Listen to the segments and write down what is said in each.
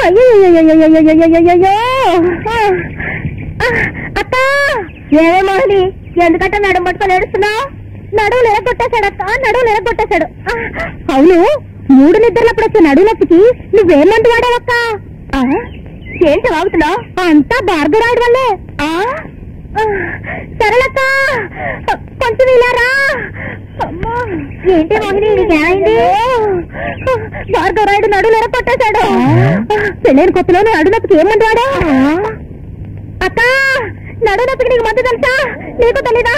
అయ్యో అక్క ఏమే మోహిని ఎందుకంటే నడుము పట్టుకొని ఏడుస్తున్నావు? నడువులు ఎరగొట్టేశాడక్క, నడువులు ఎరగొట్టేశాడు. అవును, 3 నిద్రలప్పుడు వచ్చే నడువు నొప్పికి నువ్వేమంటూ వాడావక్క? ఏంటి వాగుతున్నావు? అంతా భార్గవరాయుడు వల్లే. సరళక్క కొంచెం ఇలారా. అమ్మా ఏంటి మోహిని నీకేమైంది? భార్గవరాయుడు నడువులు ఎరగొట్టేశాడు. పెళ్ళైన కొత్తలోనే నడువు నొప్పికి ఏమంటూ వాడా? అక్క నడువు నొప్పికి నీకు మందు తెలుసా? నీకు తెలీదా?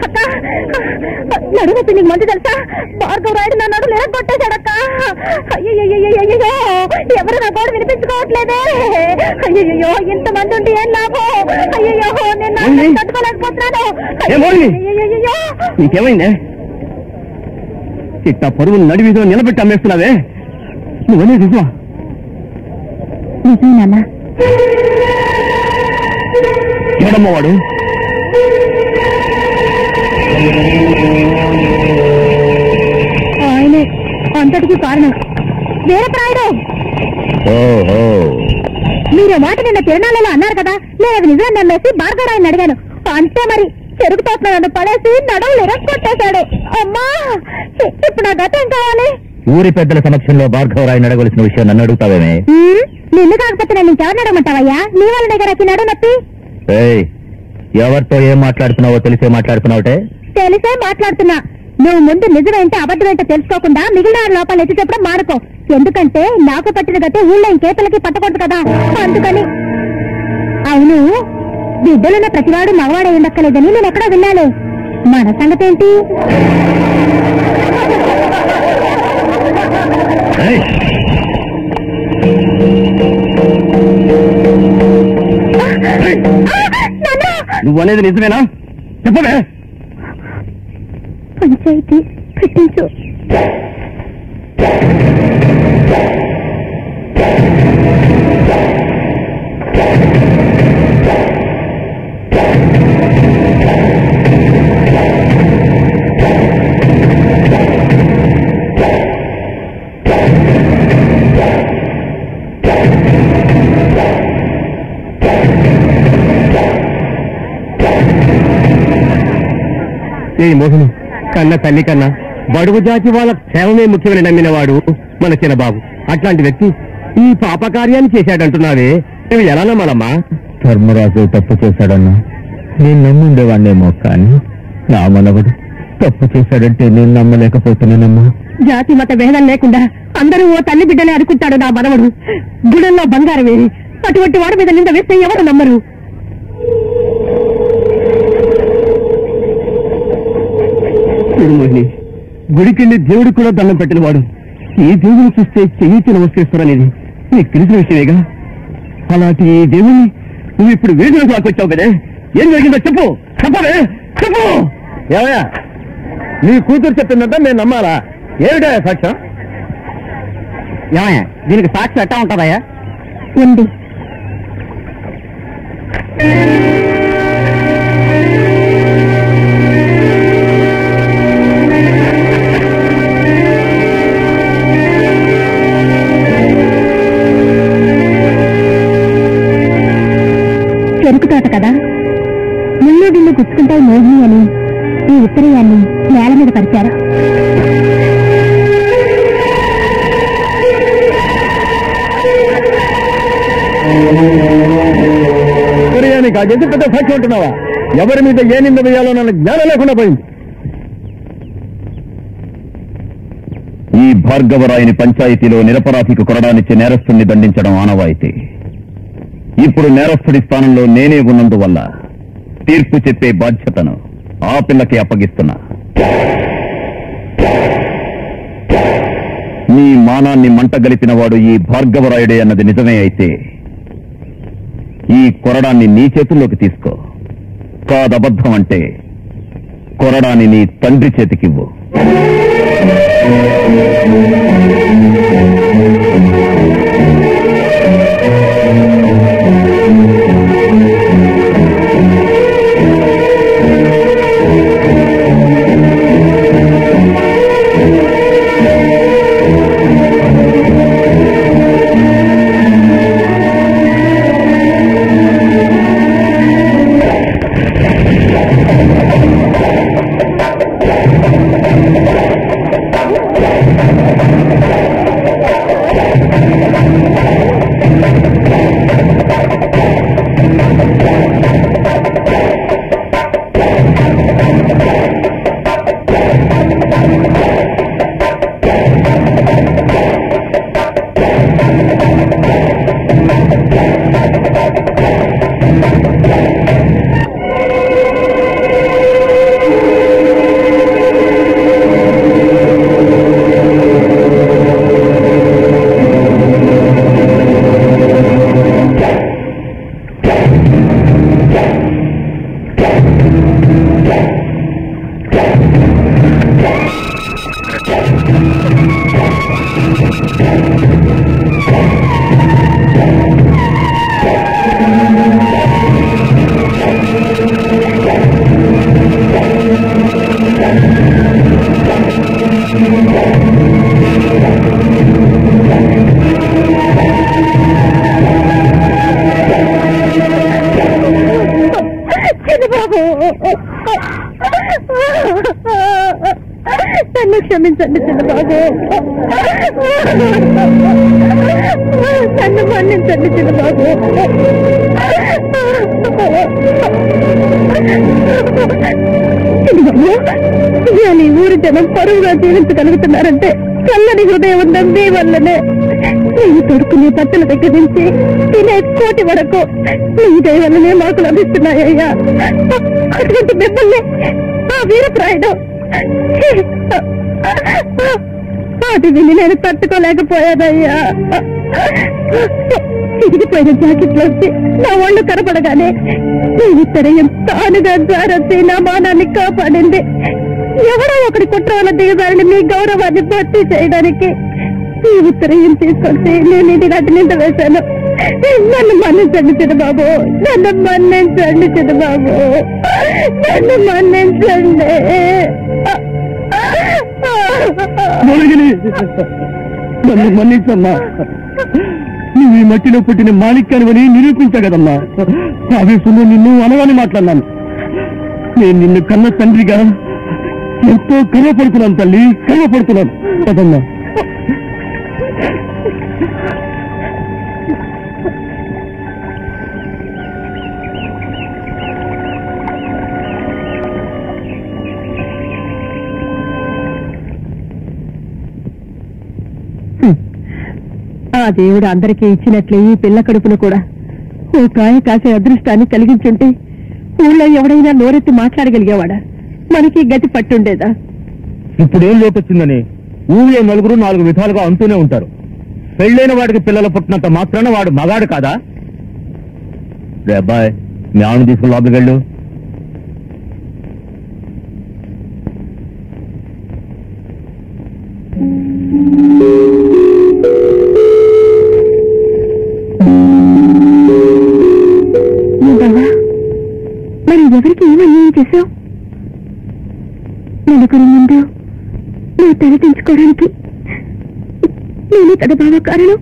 అక్క నడువు నొప్పి నీకు మందు తెలుసా? భార్గవరాయుడు నా నడువులు ఎరగొట్టేశాడక్క. అయ్యో ఎవరు నా గోడు వినిపించుకోవట్లేదే. అయ్యో ఇంతమంది ఉంటే ఏం లాభం? అయ్యో నేను తట్టుకోలేకపోతున్నాను. నీకేమైందే? ఇట్ట పరువులు నడివిదో నిలబెట్టి అమ్మేస్తున్నావే, నువ్వనే నిజమా? నిజమేనా? ఎవడమ్మా వాడు? ఆయనే అంతటికి కారణం. వీరప్రాయుడు, మీరు మాట నిన్న తిరణాలలో అన్నారు కదా, నేను అది నిజం నమ్మేసి భార్గవరాయుని అడిగాను. అంతే మరి, చెరుకు తోటను పడేసి నడువులు ఎరగొట్టేశాడు. అమ్మా ఇప్పుడు నా గతం కావాలి. ఊరి పెద్దల సమక్షంలో భార్గవరాయుని అడగవలసిన విషయం నన్ను అడుగుతావేమే? నిన్ను కాకపోతే నేను ఇంకెవరిని అడగమంటావయ్యా? నీ వాళ్ళ దగ్గర నడు నొప్పి. ఎవరితో ఏం మాట్లాడుతున్నావో తెలిసే మాట్లాడుతున్నావుటే? తెలిసే మాట్లాడుతున్నా. నువ్వు ముందు నిజమేంటే అబద్ధమేంటో తెలుసుకోకుండా మిగిలిన లోపాలు ఎత్తి చెప్పడం మానుకో. ఎందుకంటే నాకు పట్టిన గతే ఊళ్ళో ఇంకేతలకి పట్టకూడదు కదా, అందుకని. అవును, బిడ్డలున్న ప్రతివాడు మగవాడే ఉండక్కలేదని నేను ఎక్కడో విన్నాను. మన సంగతి ఏంటి? నువ్వనేది నిజమేనా? చెప్పవే. పంచాయతీ పెట్టించు. ఏ మోహను, కన్న తల్లి కన్నా బడుగు జాతి వాళ్ళ క్షేమమే ముఖ్యమని నమ్మినవాడు మన చిన్నబాబు. అట్లాంటి వ్యక్తి ఈ పాపకార్యాన్ని చేశాడంటున్నావే, నువ్వు ఎలా నమ్మాలమ్మా? ధర్మరాజు తప్పు చేశాడన్నా నేను నమ్ముండేవాడినేమో, కానీ నా మనవడు తప్పు చేశాడంటే నేను నమ్మలేకపోతున్నానమ్మా. జాతి మత భేదం లేకుండా అందరూ ఓ తల్లి బిడ్డలే అనుకుంటాడు నా మనవడు. గుడల్లో బంగారమే. అటువంటి వాడి మీద నింద వేస్తే ఎవరు నమ్మరు? మోహిని, గుడికెళ్ళి దేవుడికి కూడా దండం పెట్టినవాడు ఈ దేవుని చూస్తే చెయ్యి నమస్కరిస్తారనేది నీకు తెలిసిన విషయమేగా. అలాంటి ఈ దేవుణ్ణి నువ్వు ఇప్పుడు వేదిలో లాక్కొచ్చావు కదే, ఏం జరిగిందో చెప్పు. చెప్పవే, చెప్పు. ఏమయ్యా, నీ కూతురు చెప్పిందంటే నేను నమ్మాలా? ఏమిటా సాక్ష్యం? ఏమయ్యా, దీనికి సాక్ష్యం ఎట్టా ఉంటుందయ్యా? ఉంది. చెరుకు తోట కదా, ముళ్ళు గిల్లు గుచ్చుకుంటాయి మోహిని అని ఈ ఉత్తరయాన్ని నేల మీద పరిచారు. ఉత్తరయానికి ఆ జంతు పెద్ద సాక్షి ఉంటున్నావా? ఎవరి మీద ఏ నింద వేయాలో నన్ను జ్ఞానం లేకుండా పోయింది. ఈ భార్గవరాయుని పంచాయతీలో నిరపరాధికి కొరడానిచ్చి నేరస్తుని దండించడం ఆనవాయితీ. ఇప్పుడు నేరస్తుడి స్థానంలో నేనే ఉన్నందువల్ల తీర్పు చెప్పే బాధ్యతను ఆ పిల్లకి అప్పగిస్తున్నా. నీ మానాన్ని మంటగలిపిన వాడు ఈ భార్గవరాయుడే అన్నది నిజమే అయితే ఈ కొరడాన్ని నీ చేతుల్లోకి తీసుకో. కాదబద్ధం అంటే కొరడాన్ని నీ తండ్రి చేతికివ్వు. మన్నించండి చిన్నబాబు, నన్ను మన్నించండి చిన్నబాబు. ఇవాళ ఈ ఊరి జనం పరువుగా జీవించగలుగుతున్నారంటే చల్లని హృదయం ఉన్న మీ వల్లనే. నేను తొడుకునే బట్టల దగ్గర నుంచి తినే కోటి వరకు మీ దయ వల్లనే మాకు లభిస్తున్నాయ్యా. అటువంటి మిమ్మల్ని ఆ వీరప్రాయుడు అది విని నేను తట్టుకోలేకపోయానయ్యా. తిరిగిపోయిన జాకెట్లోంచి నా ఒళ్ళు కనపడగానే నీ ఉత్తరయం తానుగా జారొచ్చి నా మానాన్ని కాపాడింది. ఎవరో ఒకటి కుట్ర వల్ల దిగజారిని మీ గౌరవాన్ని భర్తీ చేయడానికి ఈ ఉత్తరయం తీసుకొచ్చి నేను ఇది గట్టి నింద వేశాను. నన్ను మన్నించండి చిన్నబాబు, నన్ను మన్నించండి చిన్నబాబు, నన్ను మన్నించండి. నన్ను మన్నించమ్మా. నువ్వు ఈ మట్టిలో పుట్టిన మాణిక్యానివని నిరూపించగదమ్మా. ఆవేశంలో నిన్ను అనగానే మాట్లాడినాను. నేను నిన్ను కన్న తండ్రిగా ఎంతో గర్వపడుతున్నాను తల్లి, గర్వపడుతున్నాను కదమ్మా. ఆ దేవుడు అందరికీ ఇచ్చినట్లే ఈ పిల్ల కడుపును కూడా ఓ కాయ కాసే అదృష్టాన్ని కలిగించుంటే ఊళ్ళో ఎవడైనా నోరెత్తి మాట్లాడగలిగేవాడా? మనకి గతి పట్టుండేదా? ఇప్పుడేం లోపొచ్చిందని ఊళ్ళో నలుగురు 4 విధాలుగా అంటూనే ఉంటారు. పెళ్ళైన వాడికి పిల్లలు పుట్టినంత మాత్రాన వాడు మగాడు కాదా? రే అబ్బాయి, మీ ఆవిడ తీసుకుని లోపలికి వెళ్ళు. మరి ఎవరికి ఏమన్యాయం చేశావు? నలుగురి ముందు నువ్వు తలదించుకోవడానికి నేనే కదా బావ కారణం.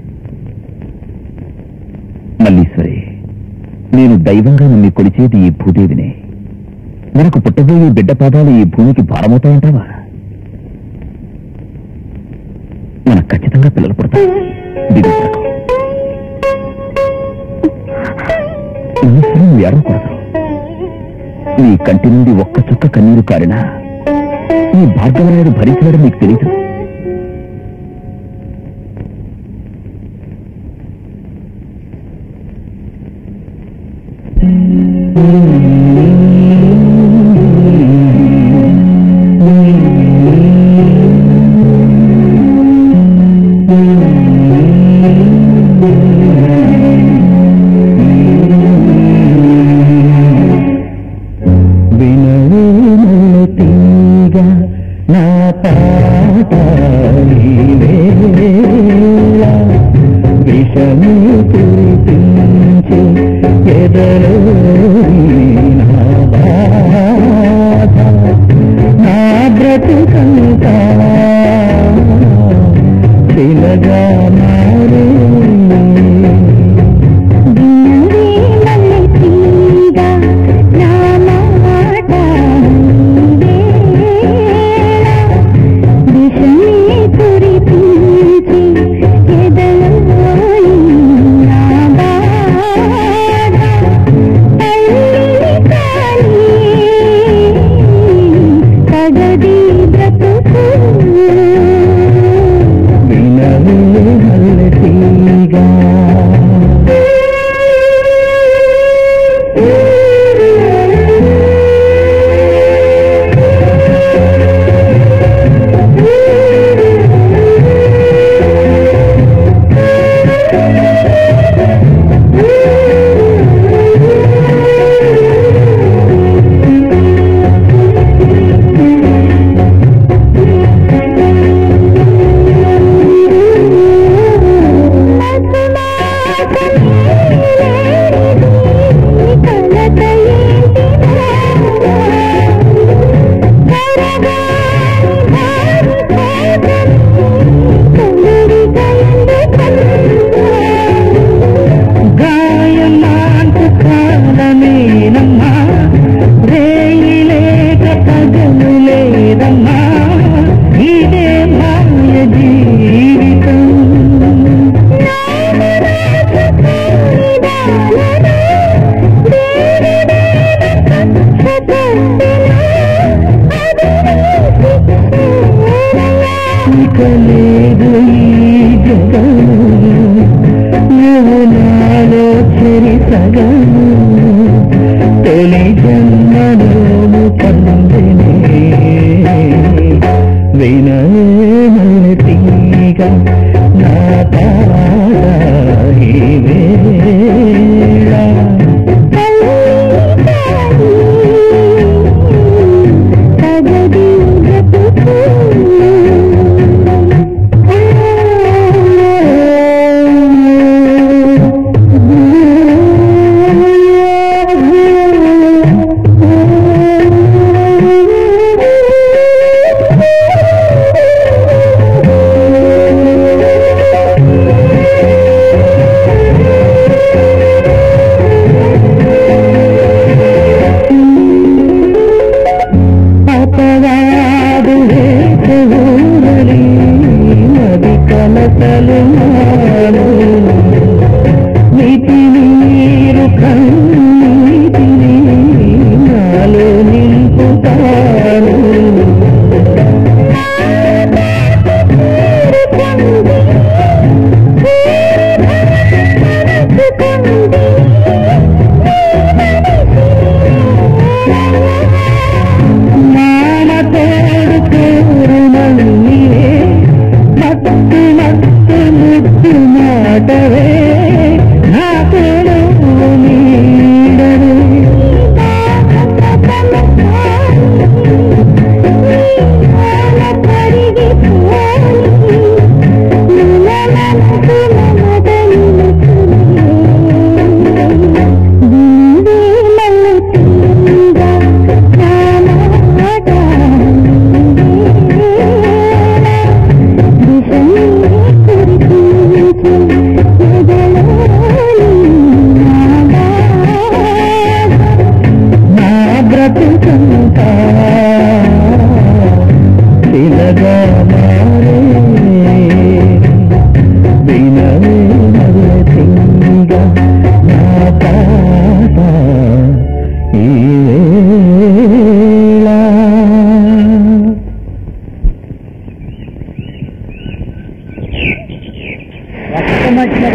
మల్లీశ్వరి, నేను దైవంగా నన్ను కొలిచేది ఈ భూదేవినే. మనకు పుట్టబోయే బిడ్డ పాదాలు ఈ భూమికి భారమవుతాయంటావా? మనకు ఖచ్చితంగా పిల్లలు పుడతారు. నువ్వు ఏడవకూడదు. నీ కంటి నుండి ఒక్క చుక్క కన్నీరు కారినా ఈ భార్గవరాయుడు భరించడం నీకు తెలియదు. వినవే సగము తొలి జన్మలోను పొందినే వినమతిగా నా పాడి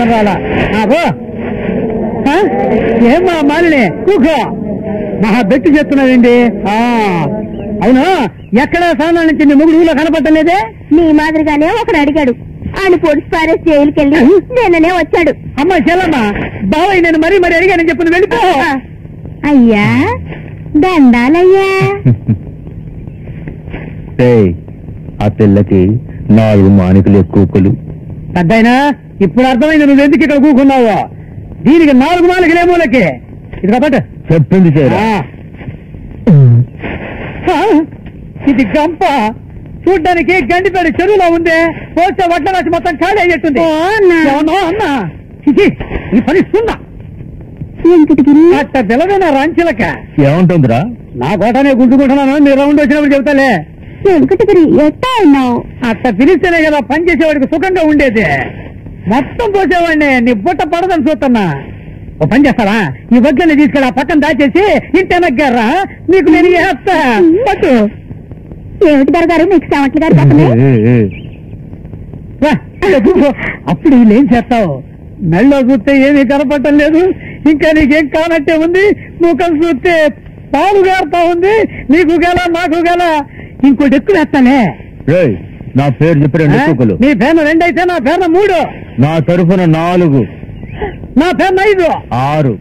వేళ ఏమా మాలిని కూకో మహా బెట్టి చెప్తున్నావేంటి? అవును, ఎక్కడ సానా నుంచి నీ మొగుడు ఊళ్ళో కనపడలేదే? నీ మాదిరిగానే ఒకడు అడిగాడు, ఆయన పొడిచి పారేసి జైలుకి వెళ్ళి నేననే వచ్చాడు. అమ్మా చెల్లమ్మా, బావయ్య నేను మరీ అడిగానని చెప్పు, వెళ్ళిపో. అయ్యా దండాలయ్యా. ఆ పిల్లకి 4 మానికలు ఎక్కువలు. పెద్దయినా ఇప్పుడు అర్థమైంది నువ్వెందుకు ఇక్కడ కూకున్నావో. దీనికి 4 మానికలే మూలకి. ఇది కాబట్టి చెప్పింది ఇది గంప చూడ్డానికి గండిపేట చెరువులో ఉంది. పోస్తే వడ్ల రాసి మొత్తం ఖాళీ అయ్యేట్టుంది. అన్నా ఈ పని సున్నా అట్ట పిల్లదైనా రాంచిలక ఏముంటుందిరా? నా కోటనే గుంటుకుంటున్నాను, మీరు రౌండ్ వచ్చినప్పుడు చెబుతాలే. వెంకటగిరి ఎట్టా ఉన్నావు? అట్ట పిలిస్తేనే కదా పని చేసేవాడికి సుఖంగా ఉండేది. మొత్తం పోసేవాడిని నీ బుట్ట పడదని చూస్తున్నా. ఓ పని చేస్తావా, ఈ వడ్లని తీసుకెళ్ళి ఆ పక్కన దాచేసి ఇంటి నగ్గారా, నీకు నేను చేస్తా. పట్టు. ఏమిటి గారు మీకు సావట్ల గారు పక్కనే? అప్పుడు వీళ్ళేం చేస్తావు? మెళ్ళో చూస్తే ఏమీ కనపడటం లేదు, ఇంకా నీకేం కానట్టే ఉంది. ముఖం చూస్తే పాలు గారుతా ఉంది. నీకు గల నాకు గల ఇంకోటి ఎక్కువ వేస్తానే. నా పేరు చెప్పి 2 కూకలు. నీ పేరు 2 అయితే నా పేరు 3. నా తరఫున 4. నా పేరు 5. 6.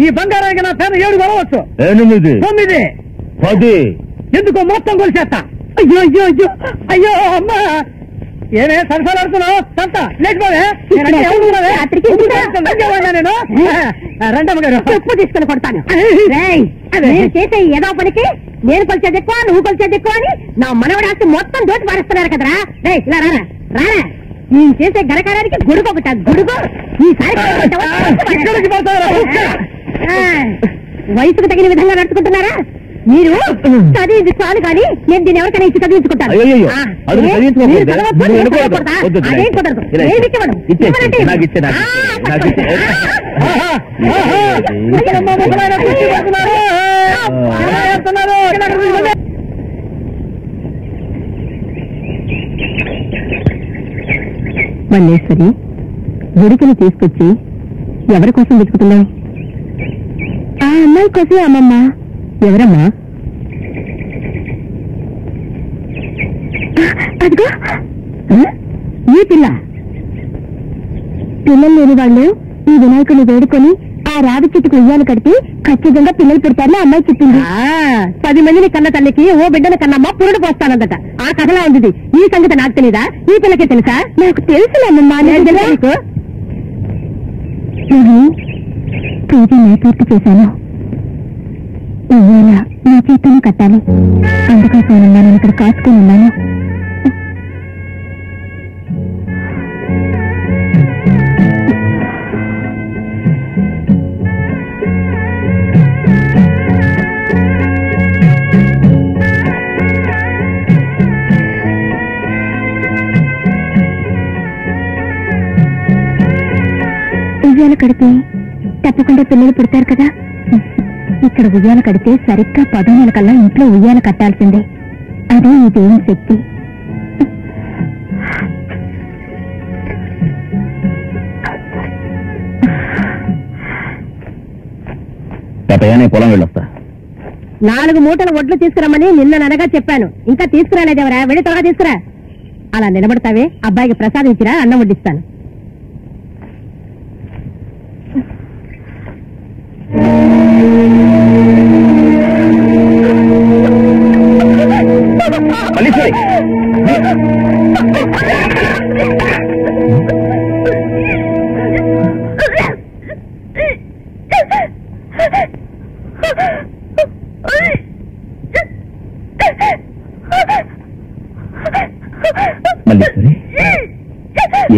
ఈ బంగారానికి నా పేరు 7 కొనవచ్చు. 8. 9. 10. ఎందుకో మొత్తం కొలిసేస్తా. అయ్యో అయ్యో అయ్యో అయ్యో అమ్మా, ఏమే సరసాలాడుతున్నావు? సంత లేకపోవే నేను రెండమ్మ గారు చెప్పు తీసుకుని కొడతాను. నేను చేసే ఏదో పనికి నేను కొలిచేది ఎక్కువ, నువ్వు కొలిచేది ఎక్కువ అని నా మనవడాస్తి మొత్తం దోటి పారేస్తున్నారు కదరా. రే ఇలా రారా రారా, నేను చేసే గరకారానికి గొడుగు ఒకట గొడుగు. ఈసారి వయసుకు తగిన విధంగా నడుచుకుంటున్నారా మీరు? చదివింది చాలు కానీ నేను దీన్ని ఎవరికైనా ఇచ్చి చదివించుకుంటాను. మల్లేశ్వరి, గుడికని తీసుకొచ్చి ఎవరి కోసం వెతుకుతున్నావు? ఆ అమ్మాయి కోసమే అమ్మమ్మ. ఎవరమ్మా? అదిగో ఈ పిల్ల. పిల్లలు లేని వాళ్ళు ఈ వినాయకుడిని వేడుకొని ఆ రావి చెట్టుకు ఉయ్యాలు కడితే ఖచ్చితంగా పిల్లలు పెడతారని అమ్మాయి చెప్పింది. 10 మందిని కన్న తల్లికి ఓ బిడ్డల కన్నమ్మ పురుడు పోస్తానందట. ఆ కథలా ఉంది. ఈ సంగతి నాకు తెలీదా? ఈ పిల్లకే తెలుసా? నాకు తెలుసులేమ్మా. నీకు పూజ నేను పూర్తి చేశాను. ఉయ్యాల నా చేతులను కట్టాలి. అందుకోసం నేను ఇక్కడ కాచుకొని ఉన్నాను. ఉయ్యాల కడితే తప్పకుండా పిల్లలు పుడతారు కదా. ఇక్కడ ఉయ్యాల కడితే సరిగ్గా 10 నెలల కల్లా ఇంట్లో ఉయ్యాల కట్టాల్సిందే. అదే ఈ దేవుని శక్తి. పొలం వెళ్ళొస్తా. 4 మూటల ఒడ్లు తీసుకురమ్మని నిన్న ననగా చెప్పాను. ఇంకా తీసుకురాలేదేవరా? వెళ్ళి త్వరగా తీసుకురా. అలా నిలబడతావే, అబ్బాయికి ప్రసాదించిరా, అన్నం వడ్డిస్తాను.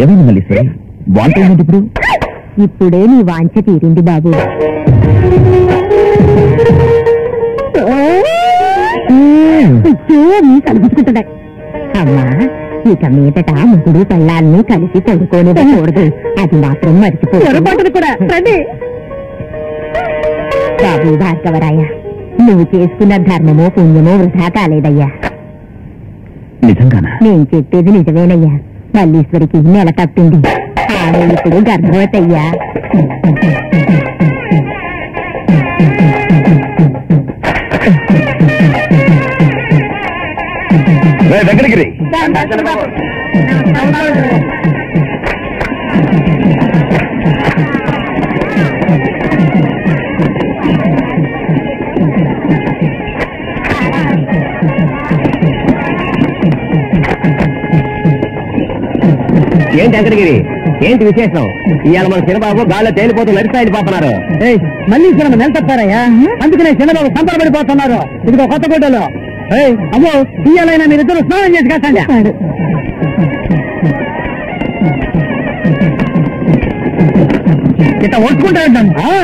ఏమైంది మల్లీశ్వరి? వాంట ఏమిటి ఇప్పుడు? ఇప్పుడే నీ వాంఛ తీరింది బాబు. కనిపించుకుంటున్నాయి. అమ్మా, ఇక మీదట ముగ్గురు పెళ్ళాన్ని కలిసి పడుకోనివ్వకూడదు. అది మాత్రం మర్చిపోతుంది కూడా. బాబు భార్గవరాయ, నువ్వు చేసుకున్న ధర్మమో పుణ్యమో వృధా కాలేదయ్యా. నిజంగానా? నేను చెప్పేది నిజమేనయ్యా. మల్లీశ్వరికి నెల తప్పింది. ఆమె ఇప్పుడు గర్భవతయ్యా. దగ్గరికి ఏంటి వెంకటగిరి? ఏంటి విశేషం? ఇవాళ మన చిన్నబాబు గాల్లో తేలిపోతూ నడిస్తాయి పోతున్నారు. మళ్ళీ సినిమా నెలతప్పారయ్యా. అందుకనే చిన్నబాబు సంబరపడిపోతున్నారు. ఇదిగో కొత్త గుడ్డలో. అమ్మో, ఇయ్యాలైనా మీరిద్దరు స్నానం చేసి కాసండి. ఇట్లా ఒడుచుకుంటాడు.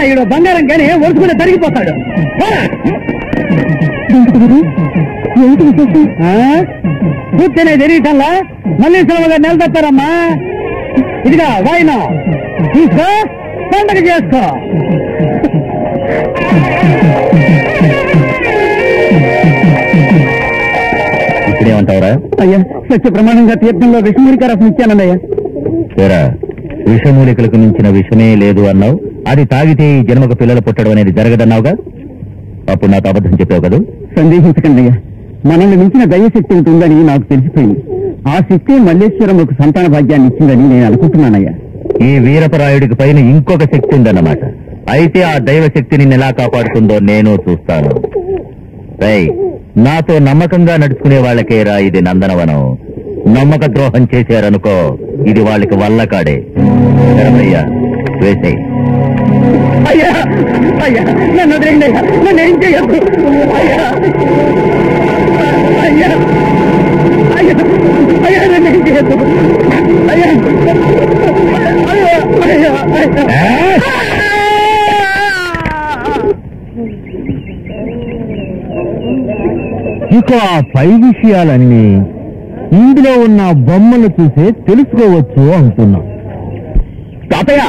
ఈడు బంగారం కానీ ఒడుచుకుంటే తరిగిపోతాడు. కూర్చొనే తెలియటల్లా మళ్ళీ సినిమాగా నెలతప్పారమ్మా. ఇదిగా వాయినా తీసుకో, పండగ చేసుకో. ఇప్పుడేమంటావురా? అయ్యా, సత్య ప్రమాణంగా తీర్థంలో విషమూలిక రసం ఇచ్చానయ్యా. సరే, విషమూలికలకు మించిన విషమే లేదు అన్నావు. అది తాగితే ఈ జన్మకు పిల్లలు పుట్టడం అనేది జరగదన్నావుగా. అప్పుడు నాకు అబద్ధం చెప్పావు కదా. సందేహించకండి అయ్యా, మనల్ని మించిన దైవశక్తి ఉంటుందని నాకు తెలిసిపోయింది. ఆ శక్తి మల్లేశ్వరం ఒక సంతాన భాగ్యాన్ని ఇచ్చిందని నేను అనుకుంటున్నానయ్యా. ఈ వీరపరాయుడికి పైన ఇంకొక శక్తి ఉందన్నమాట. అయితే ఆ దైవ శక్తి నిన్ను ఎలా కాపాడుతుందో నేను చూస్తాను. నాతో నమ్మకంగా నడుచుకునే వాళ్ళకేరా ఇది నందనవనం. నమ్మక ద్రోహం చేశారనుకో, ఇది వాళ్ళకి వల్లకాడే. అయ్యా వేసే. అయ్యా అయ్యా, నన్ను వదిలేయండి అయ్యా, నన్ను ఏం చేయొద్దు అయ్యా. అయ్యా అయ్యా అయ్యా, నన్ను ఏం చేయొద్దు అయ్యా. అయ్యా అయ్యా ఇక ఆ పై విషయాలన్నీ ఇందులో ఉన్న బొమ్మలు చూసే తెలుసుకోవచ్చు అంటున్నా. తాతయ్య,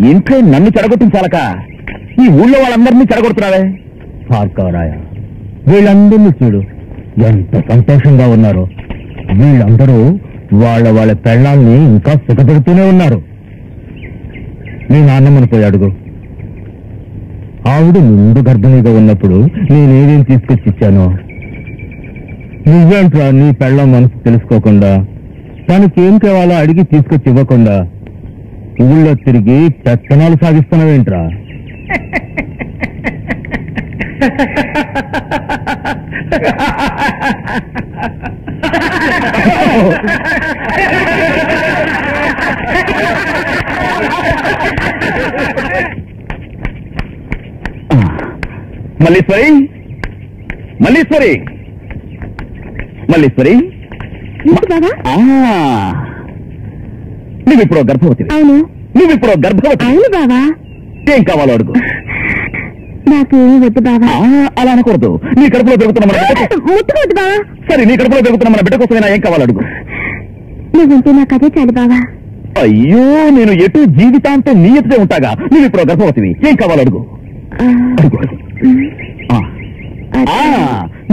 ఇంట్లో నన్ను చెడగొట్టించాలక ఈ ఊళ్ళో వాళ్ళందరినీ చెడగొడుతున్నావే. భార్గవరాయ, వీళ్ళందరినీ చూడు ఎంత సంతోషంగా ఉన్నారో. వీళ్ళందరూ వాళ్ళ పెళ్ళాల్ని ఇంకా సుఖపెడుతూనే ఉన్నారు. మీ నాన్నమ్మని పోయి అడుగు. ఆవిడ ముందు గర్భిణిగా ఉన్నప్పుడు నేనేదేం తీసుకొచ్చి ఇచ్చాను? నువ్వేంట్రా నీ పెళ్ళం మనసు తెలుసుకోకుండా తనకేం కావాలో అడిగి తీసుకొచ్చి ఇవ్వకుండా ఊళ్ళో తిరిగి పెత్తనాలు సాగిస్తున్నావేంట్రా? మల్లీశ్వరి, మల్లీశ్వరి, మల్లీశ్వరి, నువ్విప్పుడు గర్భవతి. అవును. నువ్విప్పుడు గర్భవతి. అవును బావా. ఏం కావాలో అడుగు. నాకేమీ వద్దు బావా. అలా అనకూడదు. నీ కడుపులో పెరుగుతున్న మన బిడ్డ. ముట్టుకోవద్దు బావా. సరే, నీ కడుపులో పెరుగుతున్న మన బిడ్డ కోసమైనా ఏం కావాలో అడుగు. నువ్వుంటే నాకు అదే చాలు బావా. అయ్యో, నేను ఎటు జీవితాంతం నీ ఎత్తుదే ఉంటాగా. నువ్వు ఇప్పుడు గర్భవతివి. ఏం కావాలో అడుగు.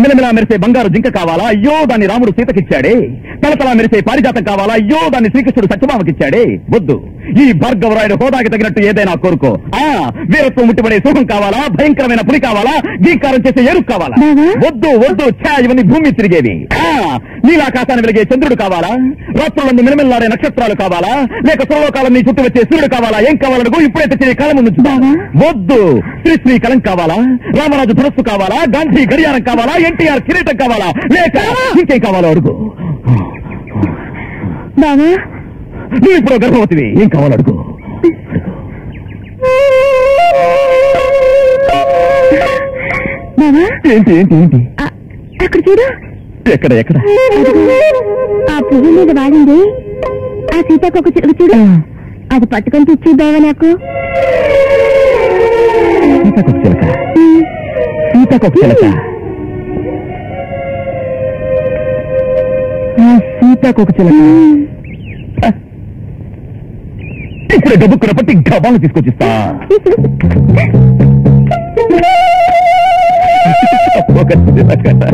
మిలమిలా మెరిసే బంగారు జింక కావాలా? అయ్యో, దాన్ని రాముడు సీతకిచ్చాడే. తలతలా మెరిసే పారిజాతం కావాలా? అయ్యో, దాన్ని శ్రీకృష్ణుడు సత్యభామకిచ్చాడే. వద్దు, ఈ భార్గవరాయుడు హోదాకి తగినట్టు ఏదైనా కోరుకో. వీరత్వం ముట్టిపడే సుఖం కావాలా? భయంకరమైన పులి కావాలా? గీకారం చేసే ఎరుకు కావాలా? వద్దు వద్దు, ఇవన్నీ భూమి తిరిగేవి. నీలాకాశాన్ని వెలిగే చంద్రుడు కావాలా? రాత్రులందు మిలమిల్లాడే నక్షత్రాలు కావాలా? లేక సర్వకాలం నీ చుట్టూ వచ్చే సూర్యుడు కావాలా? ఏం కావాలనుకో, ఇప్పుడే తెచ్చి కాలం నుంచి. వద్దు, శ్రీ కలం కావాలా? రామరాజు ధనస్సు కావాలా? గాంధీ గడియారం కావాలా? ఎన్టీఆర్ కిరీటం కావాలా? లేక ఇంకేం కావాలో అడుగు. నువ్వు ఇప్పుడు గర్భవతివి. ఏం కావాలో అడుగు. ఏంటి ఏంటి ఏంటి? అక్కడ చూడు. ఎక్కడ ఎక్కడ? ఆ పువ్వు మీద వాడింది ఆ సీతాకొక చిలుక చూడు. అది పట్టుకొని తెచ్చిద్దావా నాకు? సీతాకొక చిలక. సీతాకొక చిలక. సీతాకొక చిలక. ఇప్పుడే గబుక్కున పట్టి గబాలను తీసుకొచ్చిస్తా. ఒక చిలక.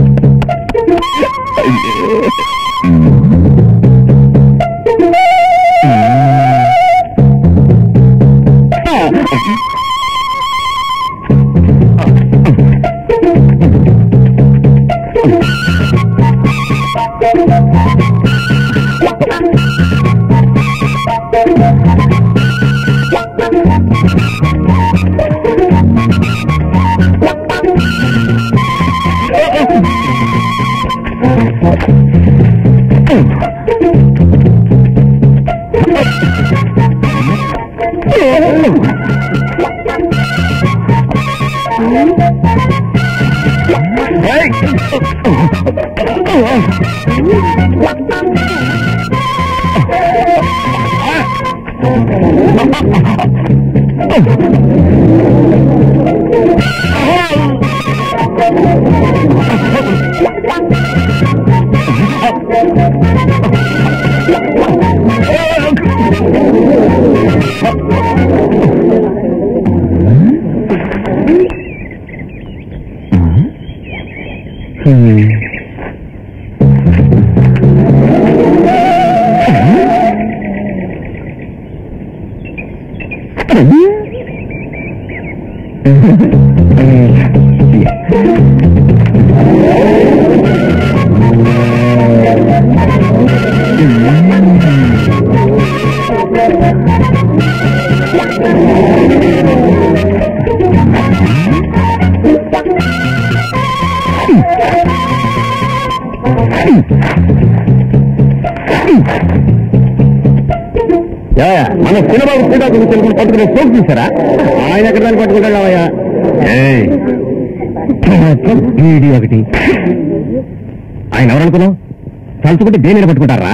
మన చిన్నబాబు శ్రీకాకుళం తెలుగుని పట్టుకునే సోపు చూసారా? ఆయన ఎక్కడ దాన్ని పట్టుకుంటాడు అవయ్యా? ఒకటి ఆయన ఎవరనుకున్నావు? తలుచుకుంటే దేనిని పట్టుకుంటారా?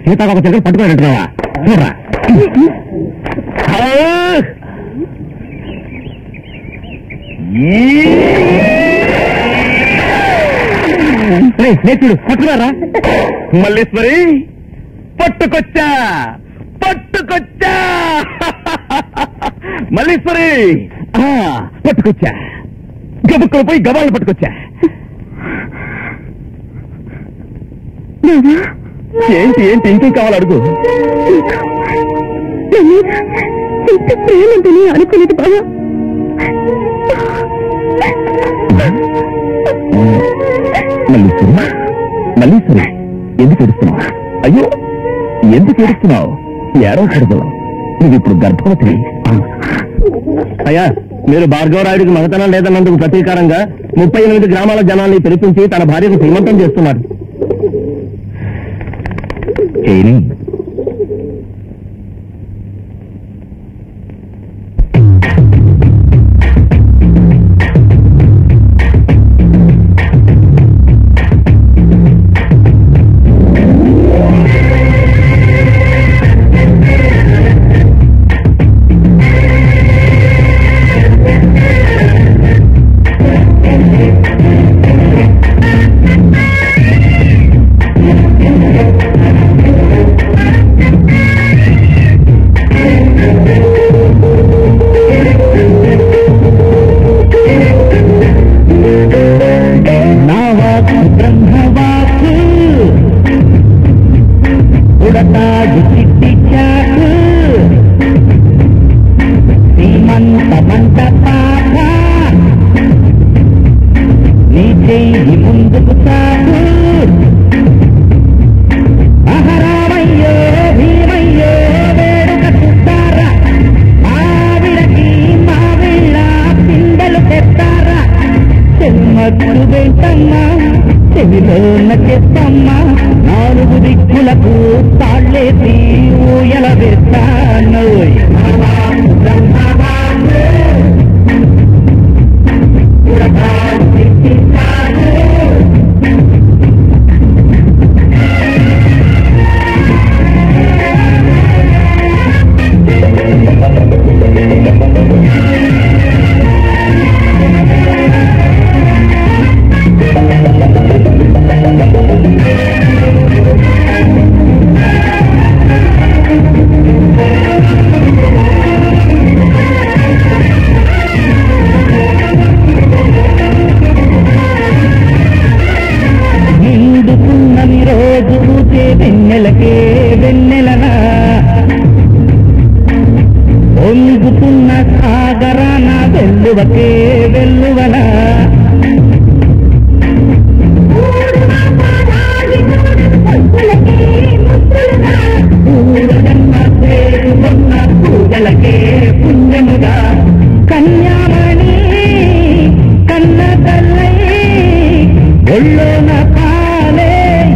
సీతాకొక చిలకని పట్టుకుని అంటున్నావా? చూడరా, నేర్చుడు పట్టుకున్నారా? మల్లీశ్వరి, పట్టుకొచ్చా పట్టుకొచ్చా. మల్లీశ్వరి, పట్టుకొచ్చా. గబుక్కులు పోయి గబాలను పట్టుకొచ్చా. ఏంటి ఏంటి ఇంకేం కావాలి అడుగు. ప్రేమంతని అనుకోలేదు బాబా. మల్లీశ్వరి ఎందుకు ఏడుస్తున్నావు? అయ్యో ఎందుకు ఏడుస్తున్నావు? ఏడవకూడదు, నువ్వు ఇప్పుడు గర్భవతి. అయ్యా, మీరు భార్గవరాయుడికి మగతనం లేదన్నందుకు ప్రతీకారంగా 38 గ్రామాల జనాల్ని పిలిపించి తన భార్యకు శ్రీమంతం చేస్తున్నారు. నాలుగు దిక్కులకు తాళ్ళేసి ఊయల వేస్తాను. వెన్నెలకే వెన్నెలనా ఒంగుతున్న సాగరాన వెల్లువకే వెల్లువనా పూజలకే పుణ్యముగా కన్యామణి కన్న తల్లై ఒళ్ళోన పాలే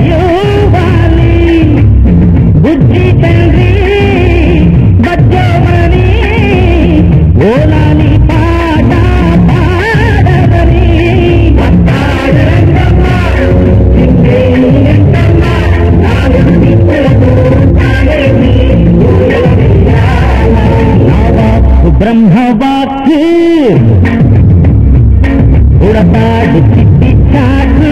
యోవాలి బుద్ధి తండ్రి బద్దమని ఓలాలి పాట పాడవని బ్రహ్మవాక్ ఉడతాడు చిట్టి చాకు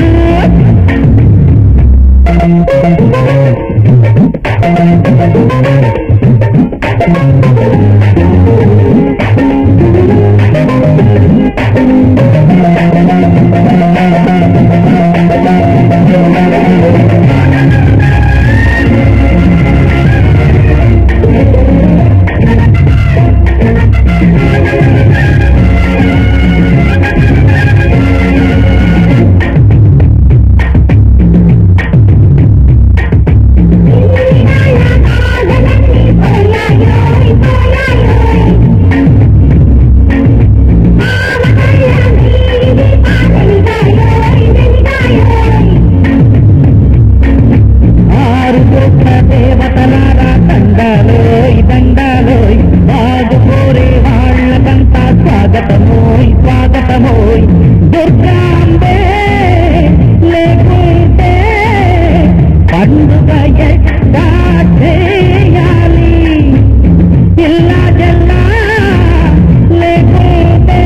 దేవతలారా దండాలోయ్ దండాలోయ్ బాగుపోరే వాళ్ళకంతా స్వాగతమోయ్ స్వాగతమోయ్ దుర్గాంబే లేకుంటే పండుగ ఎట్టా చేయాలి ఇల్లా జల్లా లేకుంటే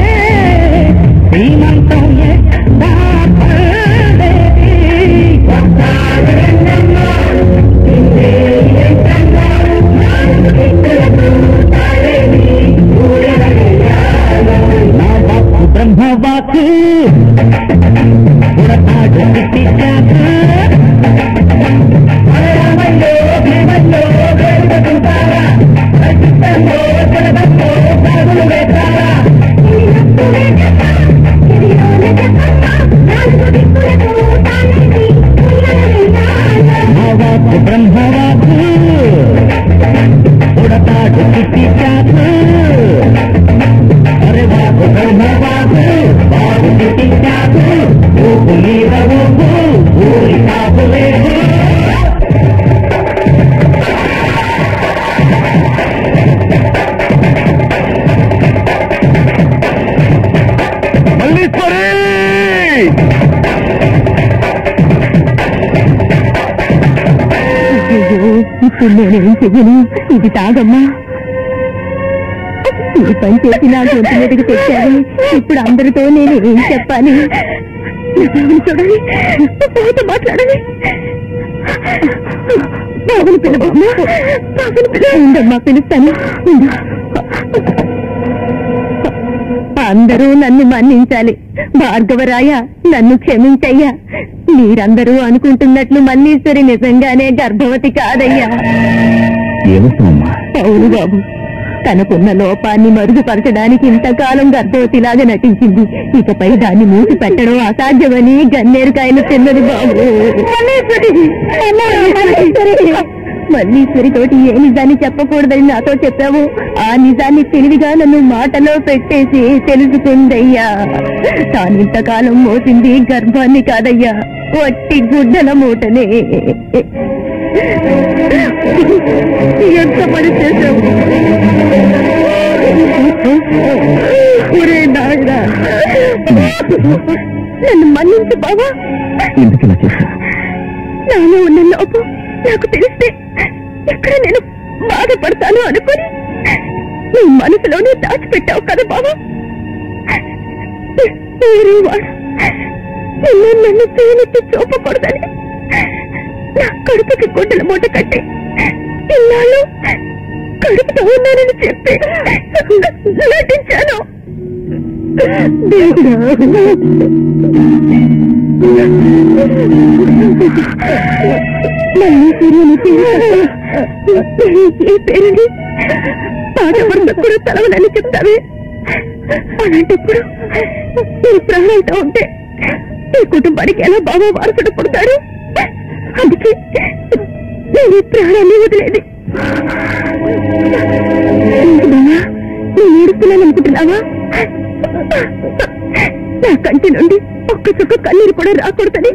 శ్రీమంతం ఎట్టా పడేది బ్రహ్మవాక్ ఉడతాడు చిట్టి చాకు వేస్తారా నేనేం చెయ్యను, ఇది తాగమ్మా. ఈ పని చేసి నా గొంతు మీదకి తెచ్చాను. ఇప్పుడు అందరితో నేను ఏం చెప్పాలి? చూడాలి, బాబుతో మాట్లాడాలి. బాబుని పిలవమ్మా, బాబుని పిలవమ్మా. పిలుస్తాను. అందరూ నన్ను మన్నించాలి. భార్గవరాయ, నన్ను క్షమించయ్యా. మీరందరూ అనుకుంటున్నట్లు మల్లీశ్వరి నిజంగానే గర్భవతి కాదయ్యా. అవును బాబు, తనకున్న లోపాన్ని మరుగుపరచడానికి ఇంతకాలం గర్భవతిలాగా నటించింది. ఇకపై దాన్ని మూసి పెట్టడం అసాధ్యమని గన్నేరుకాయలు తిన్నది బాబు. మల్లీశ్వరి తోటి ఏ నిజాన్ని చెప్పకూడదని నాతో చెప్పావు. ఆ నిజాన్ని తెలివిగా నన్ను మాటలో పెట్టేసి తెలుసుకుందయ్యా. తాను ఇంతకాలం మోసింది గర్భాన్ని కాదయ్యా, వట్టి గుడ్డల మూటనే. ఎంత పని చేశావు నన్ను మన్నించు బావా. నాలో ఉన్న లోపం నాకు తెలిస్తే ఎక్కడ నేను బాధపడతాను అనుకుని నీ మనసులోనే దాచిపెట్టావు కదా బావా. వాడు నన్ను చేయనెత్తి చూపకూడదని నా కడుపుకి గుడ్డల మూట కట్టి ఇన్నాళ్ళు కడుపుతో ఉన్నానని చెప్పి నటించాను. ఏ పేరుని బాధపడిన కూడా తలవనని చెప్తావే. అలాంటప్పుడు నీ ప్రాణాలతో ఉంటే నీ కుటుంబానికి ఎలా బాగా వారసుడు పుడతాడు. అందుకే నేను ప్రాణాన్ని వదిలేది. నేను ఏడుస్తున్నాను అనుకుంటున్నావా? నా కంటి నుండి ఒక్క చుక్క కన్నీరు కూడా రాకూడదని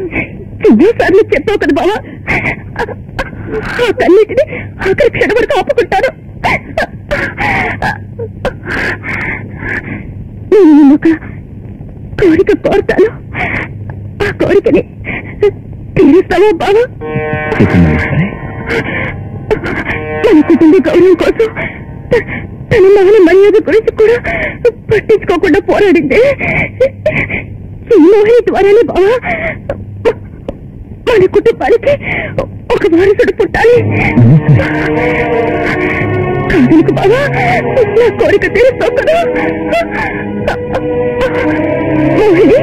ఎన్నోసార్లు చెప్పావు కదా బావా. ఆ కన్నీటిని ఆఖరి క్షణం వరకు ఆపుకుంటాను. నేను ఒక కోరిక కోరుతాను. ఆ కోరికని తీరుస్తావా బావా? మన కుటుంబ గౌరవం కోసం తన మగన మర్యాద గురించి కూడా పట్టించుకోకుండా పోరాడిందే ఈ మోహిని ద్వారానే బావా మన కుటుంబానికి ఒక వారసుడు పుట్టాలి. కాదనుకు బావా, నా కోరిక తీరుస్తావు కదా మోహిని.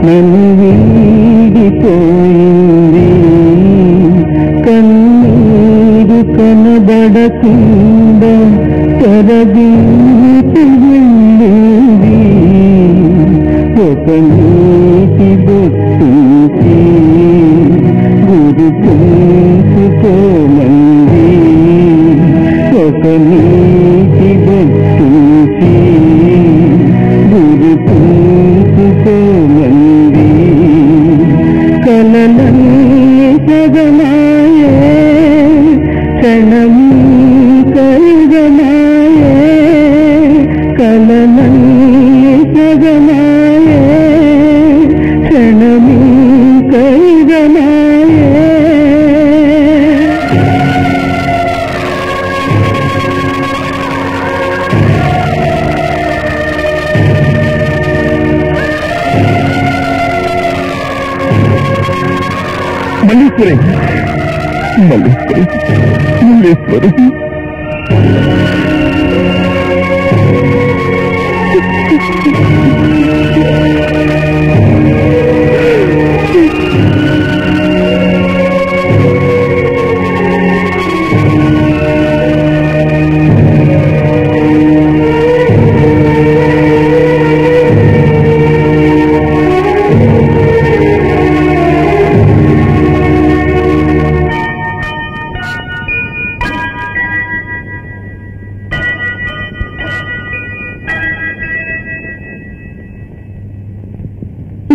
నన్ను వీడిపోయింది, కన్నీరు కనబడకుండా తరబీటి వెళ్ళింది. ఒక నీటి బొట్టించి గురి తెలుసుకోమంది. ఒక నీటి బొట్టించి గురి తెలుసుకోమంది. కలలన్నీ సగమాయే, క్షణమీ కరుగమాయే. కలలన్నీ సగమాయే, క్షణమీ కరుగమాయే. మల్లీశ్వరి, మల్లీశ్వరి, మల్లీశ్వరి.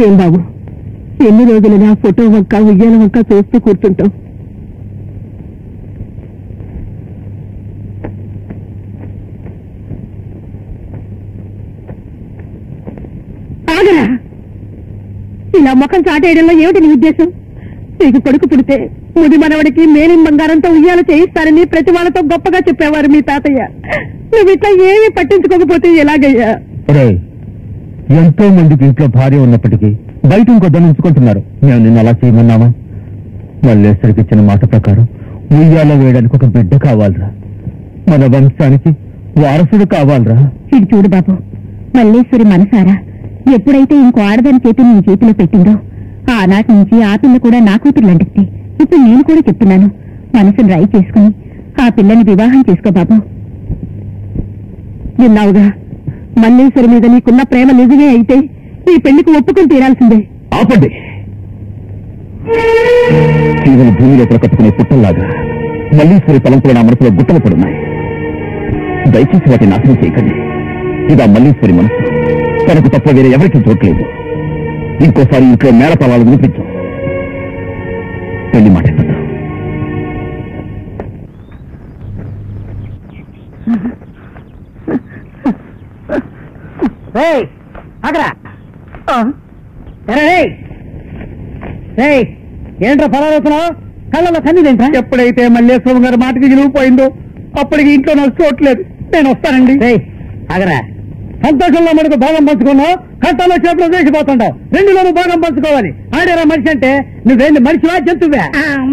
ఏం బాబు, ఎన్ని రోజులు నా ఫోటో వంక ఉయ్యాల వంక చూస్తూ కూర్చుంటాం? ఆగరా, ఇలా ముఖం చాటేయడంలో ఏమిటి నీ ఉద్దేశం? నీకు కొడుకు పుడితే ముది మనవడికి మేలిం బంగారంతో ఉయ్యాలు చేయిస్తారని ప్రతి వాళ్ళతో గొప్పగా చెప్పేవారు మీ తాతయ్య. నువ్వు ఇట్లా ఏమీ పట్టించుకోకపోతే ఎలాగయ్యా? ఎంతో మందికి ఇంట్లో భార్య ఉన్నప్పటికీ బయట ఇంకొద్దని ఉంచుకుంటున్నారు. మేము నిన్ను అలా చేయమన్నామా? మల్లేశ్వరికి ఇచ్చిన మాట ప్రకారం ఉయ్యాల వేయడానికి ఒక బిడ్డ కావాలరా, మన వంశానికి వారసుడు కావాలరా. ఇది చూడు బాబు, మల్లేశ్వరి మనసారా ఎప్పుడైతే ఇంకో ఆడదాని చేతిని నీ చేతిలో పెట్టిందో ఆనాటి నుంచి ఆ పిల్ల కూడా నా కూతురు లాంటిది. ఇప్పుడు నేను కూడా చెప్తున్నాను, మనసును రాయి చేసుకుని ఆ పిల్లని వివాహం చేసుకో బాబు. విన్నావుగా, మల్లేశ్వరి మీద నీకున్న ప్రేమ నిజమే అయితే ఈ పెళ్లికి ఒప్పుకుని తీరాల్సిందే. ఆపండి. జీవన భూమి లోపల కట్టుకునే పుట్టల్లాగా మల్లీశ్వరి తలంపులు నా మనసులో గుట్టలు పడున్నాయి. దయచేసి వాటిని నాశనం చేయకండి. ఇదా మల్లీశ్వరి మనసు, తనకు తప్ప వేరే ఎవరికి చూడలేదు. ఇంకోసారి ఇంట్లో మేళతాళాలు వినిపించు. పెళ్లి మాట ఎత్తుతా. ఏంట్రా పరావుతున్నావు? కళ్ళలో కన్నీదేంట్రా? ఎప్పుడైతే మల్లేశ్వరం గారి మాటకి విలువపోయిందో అప్పటికి ఇంట్లో నాకు చూడలేదు. నేను వస్తానండి. అగరా, సంతోషంలో మనకు భాగం పంచుకున్నావు, కష్టాలు వచ్చినప్పుడు వేసిపోతుంటావు. రెండులోనూ భాగం పంచుకోవాలి. ఆడేరా మనిషి అంటే నువ్వేంది మనిషివా జంతువే?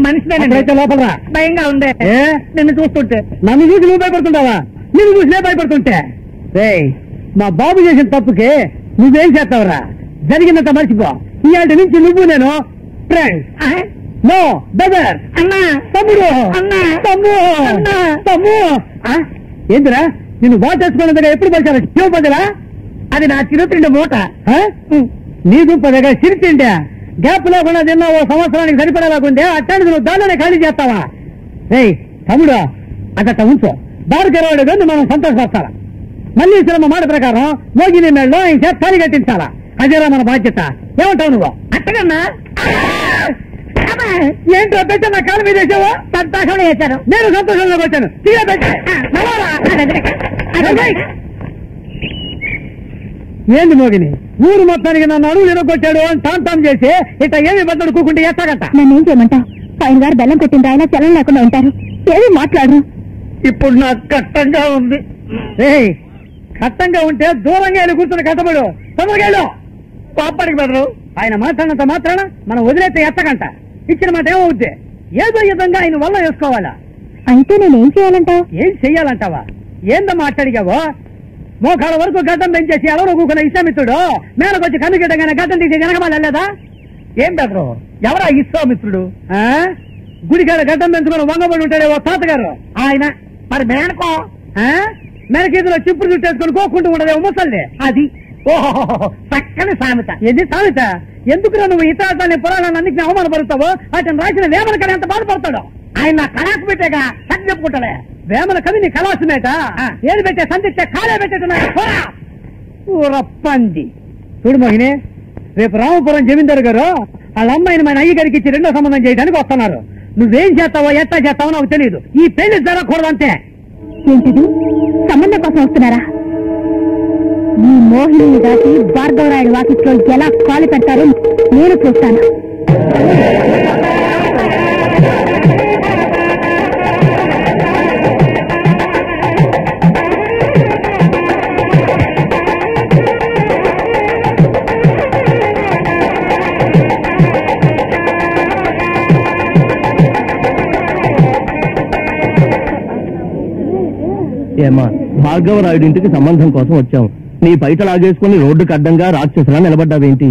మనిషి లోపలరా. భయంగా ఉండే నిన్ను చూస్తుంటే. నన్ను చూసి నువ్వు భయపడుతుంటావా? నిన్ను చూసి నేను భయపడుతుంటే. మా బాబు చేసిన తప్పుకి నువ్వేం చేస్తావురా? జరిగినంత మర్చిపో. ఇలాంటి నుంచి నువ్వు నేను ఫ్రెండ్స్. No brother. అన్నా, తమ్ముడు. అన్నా, తమ్ముడు. అన్నా, తమ్ముడు. ఏంటిరా నిన్ను వాటేసుకున్నందుగా ఎప్పుడు పలిచారు? చెవు పదరా? అది నా చిరుతిండి మూట. నీకు పదగా చిరుతిండే గ్యాప్ లేకుండా తిన్నా ఓ సంవత్సరానికి సరిపడేలాగుండే అట్టానికి నువ్వు దానిలోనే ఖాళీ చేస్తావా? తమ్ముడు అట్ట ఉంచు. బారుకెరవాడు కానీ మనం సంతోషపడతారా? మళ్ళీ శ్రమ మాట ప్రకారం మోగిని మేళ్ళలో ఆయన చేత ఖాళీ కట్టించాలా. అదేరా మన బాధ్యత. ఏమంటావు నువ్వు? అట్టగన్నా ఏంటో పెట్టా నా కాలు మీద వేసావా? సంతోషంలో వేశాను. నేను సంతోషంలోకి వచ్చాను. ఏంది మోగిని ఊరు మొత్తానికి నన్ను అడుగు వినకొచ్చాడు అని టామ్ చేసి ఇట్లా ఏమి బద్దడు కూకుంటే ఎత్తాగట్ట. నన్నేం చేయమంటావు? ఆయన గారు బెల్లం పెట్టింది, ఆయన చలం లేకుండా ఉంటారు. ఏమి మాట్లాడరు. ఇప్పుడు నాకు కష్టంగా ఉంది. కష్టంగా ఉంటే దూరంగా వెళ్ళి కూర్చుని కట్టబడు. తొందరగా వెళ్ళు. పాపడికి బెదరు. ఆయన మాట్లాడినంత మాత్రాన మనం వదిలేస్తే ఎత్తకంట. ఇచ్చిన మాట ఏమవుద్ది? ఏదో విధంగా ఆయన వల్ల వేసుకోవాలా. అయితే నేనేం చేయాలంటావు? ఏం చెయ్యాలంటావా? ఏందమ్మా అట్టడిగావో? మోకాళ్ళ వరకు గడ్డం పెంచేసి ఎవరు కూకున్న ఇష్టామిత్రుడు మేనకొచ్చి కన్ను గిట్టగానే గడ్డం తీసి వెనకమాలి వెళ్ళలేదా? ఏం బెదరు? ఎవరా ఇష్టామిత్రుడు? గుడికాడ గడ్డం పెంచుకొని వంగబడి ఉంటాడే ఓ తాతగారు ఆయన. మరి మేనకో మెనకీదులో చిప్పుడు చుట్టేసుకొని కోకుంటూ ఉండదే ముసల్ది. అది ఓహో చక్కని సామెత. ఇది సామెత. ఎందుకురా నువ్వు ఇతరాన్ని పురాణాన్ని అన్నింటినీ అవమానపరుస్తావు? అతను రాసిన వేమన కవి ఎంత బాధపడతాడు. ఆయన నా కళాసు పెట్టేగా సరి చెప్పుకుంటాడే. వేమన కవి నీ కళాసుమేట. ఏది పెట్టే సంధిస్తే కాలే పెట్టేట్టున్నాడు. చూడు మోహిని, రేపు రామపురం జమీందారు గారు వాళ్ళ అమ్మాయిని మన అయ్య గారికి ఇచ్చి రెండో సంబంధం చేయడానికి వస్తున్నారు. నువ్వేం చేస్తావో ఎట్లా చేస్తావో నాకు తెలియదు. ఈ పెళ్లి జరగకూడదంతే. ఏంటిది? సంబంధం కోసం వస్తున్నారా? ఈ మోహిని దాటి భార్గవరాయుడు వాకిట్లో ఎలా కాలు పెడతారో నేను చూస్తాను. ఏమా, భార్గవరాయుడి ఇంటికి సంబంధం కోసం వచ్చాం. నీ బయట లాగేసుకుని రోడ్డుకు అడ్డంగా రాక్షసులా నిలబడ్డావేంటి?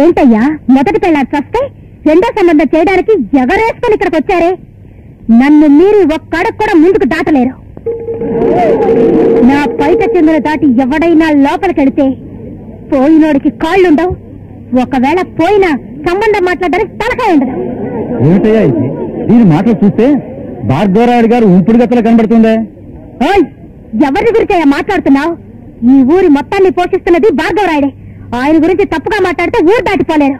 ఏంటయ్యా, మొదటి పెళ్ళాడు వస్తే రెండో సంబంధం చేయడానికి ఎవరేసుకొని ఇక్కడికి వచ్చారే? నన్ను మీరు ఒక్కడకు కూడా ముందుకు దాటలేరు. నా పైట చెందును దాటి ఎవడైనా లోపలికెడితే పోయినోడికి కాళ్ళుండవు. ఒకవేళ పోయినా సంబంధం మాట్లాడడానికి తలకాయ ఉండదు. ఏమిటయ్యా ఇది? దీని మాటలు చూస్తే భార్గవరాయుడు గారు ఉంపుడు గతలు కనబడుతుందే. ఎవరి గురికయ్యా మాట్లాడుతున్నావు? ఈ ఊరి మొత్తాన్ని పోషిస్తున్నది భార్గవరాయుడే. ఆయన గురించి తప్పుగా మాట్లాడితే ఊరు దాటిపోలేరు.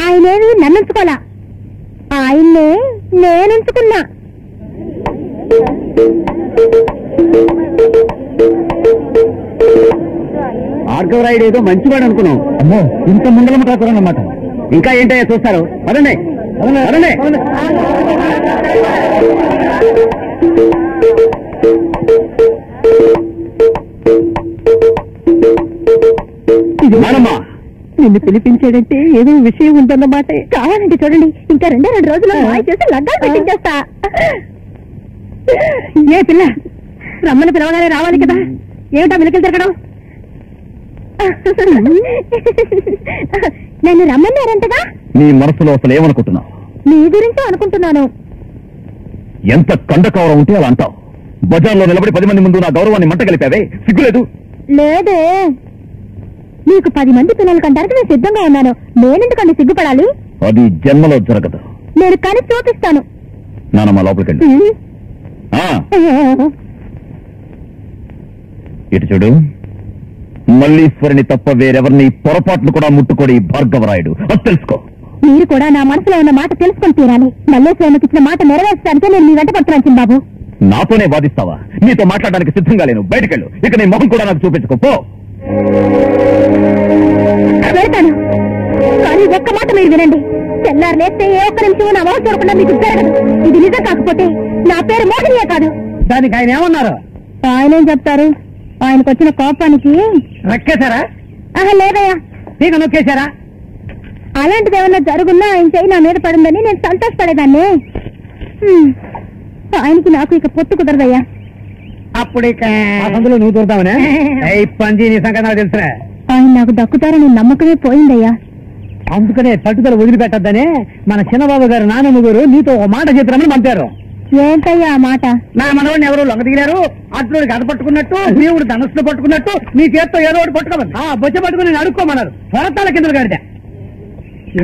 ఆయనేమి నన్నుంచుకోలా, ఆయన్నే నేనుంచుకున్నా. భార్గవరాయుడు ఏదో మంచివాడు అనుకున్నాం. అమ్మో, ఇంత ముందలమ్మ కాకురన్నమాట. ఇంకా ఏంటయ్యా చూస్తారు? పదండి పదండి. నానమ్మా, నిన్ను పిలిపించాడంటే ఏదో విషయం ఉందన్నమాట. కావాలంటే చూడండి, ఇంకా 2 రోజుల్లో మాయ చేసి లగ్గాలు పెట్టించేస్తా. ఏ పిల్ల, రమ్మని పిలవగానే రావాలి కదా, ఏమిటా వెనుకలు తిరగడం? నన్ను రమ్మన్నారంటగా. నీ మనసులో అసలు ఏమనుకుంటున్నావు? నీ గురించి అనుకుంటున్నాను. ఎంత కండకవరం ఉంటే అలా అంటావు? బజార్లో నిలబడి 10 మంది ముందు నా గౌరవాన్ని మంట కలిపావే, సిగ్గులేదు? లేదే, నీకు 10 మంది పిల్లలు కంటానికి నేను సిద్ధంగా ఉన్నాను. నేనెందుకండి సిగ్గుపడాలి? అది జన్మలో జరగదు. నేను కానీ చూపిస్తాను. నానమ్మ, లోపలికెళ్ళి. ఇటు చూడు, మల్లీశ్వరిని తప్ప వేరెవరిని పొరపాట్లు కూడా ముట్టుకోడి భార్గవరాయుడు, అది తెలుసుకో. మీరు కూడా నా మనసులో ఉన్న మాట తెలుసుకొని తీరాలి. మల్లేశ్వరమ్మకి ఇచ్చిన మాట నెరవేర్చడానికే నేను మీ వెంట పట్టుకున్నాను బాబు. నాతోనే వాదిస్తావా? నీతో మాట్లాడడానికి సిద్ధంగా లేను, బయటకెళ్ళు. ఇక నీ మొహం కూడా నాకు చూపించుకో, పో. వెళ్తాను, కానీ ఒక్క మాట మీరు వినండి. తెల్లారు లేస్తే ఏ ఒక్క నిమిషం నా మొహం చూడకుండా మీకు జరగదు. ఇది నిజం కాకపోతే నా పేరు మోహినియే కాదు. దానికి ఆయన ఏమన్నారు? ఆయనేం చెప్తారు? ఆయనకు వచ్చిన కోపానికి రక్కేశారా? లేదయ్యా, తీగ నొక్కేశారా? అలాంటిది ఏమన్నా జరుగున్నా ఆయన చేయి నా మీద పడిందని నేను సంతోషపడేదాన్ని. ఆయనకి నాకు ఇక పొత్తు కుదరదయ్యా. అప్పుడు ఇక అందులో నువ్వు దూరుతావనే పంచి నీ సంగతి నాకు తెలుసురా. ఆయన నాకు దక్కుతారని నమ్మకమే పోయిందయ్యా. అందుకనే తట్టుదల వదిలిపెట్టద్దని మన చిన్నబాబు గారు నాన్నమ్మ గారు నీతో ఒక మాట చెప్పారని పంపారు. ఏంటయ్యా ఆ మాట? నా మనవాడిని ఎవరు లొంగ దిగినారు, అట్లు గద పట్టుకున్నట్టు, దేవుడు ధనస్సులో పట్టుకున్నట్టు నీ చేత్తో ఏదో ఒకటి పట్టుకోమని బొచ్చ పట్టుకుని నేను అడుక్కోమన్నారు. స్వరతాల కిందలు గాడిద.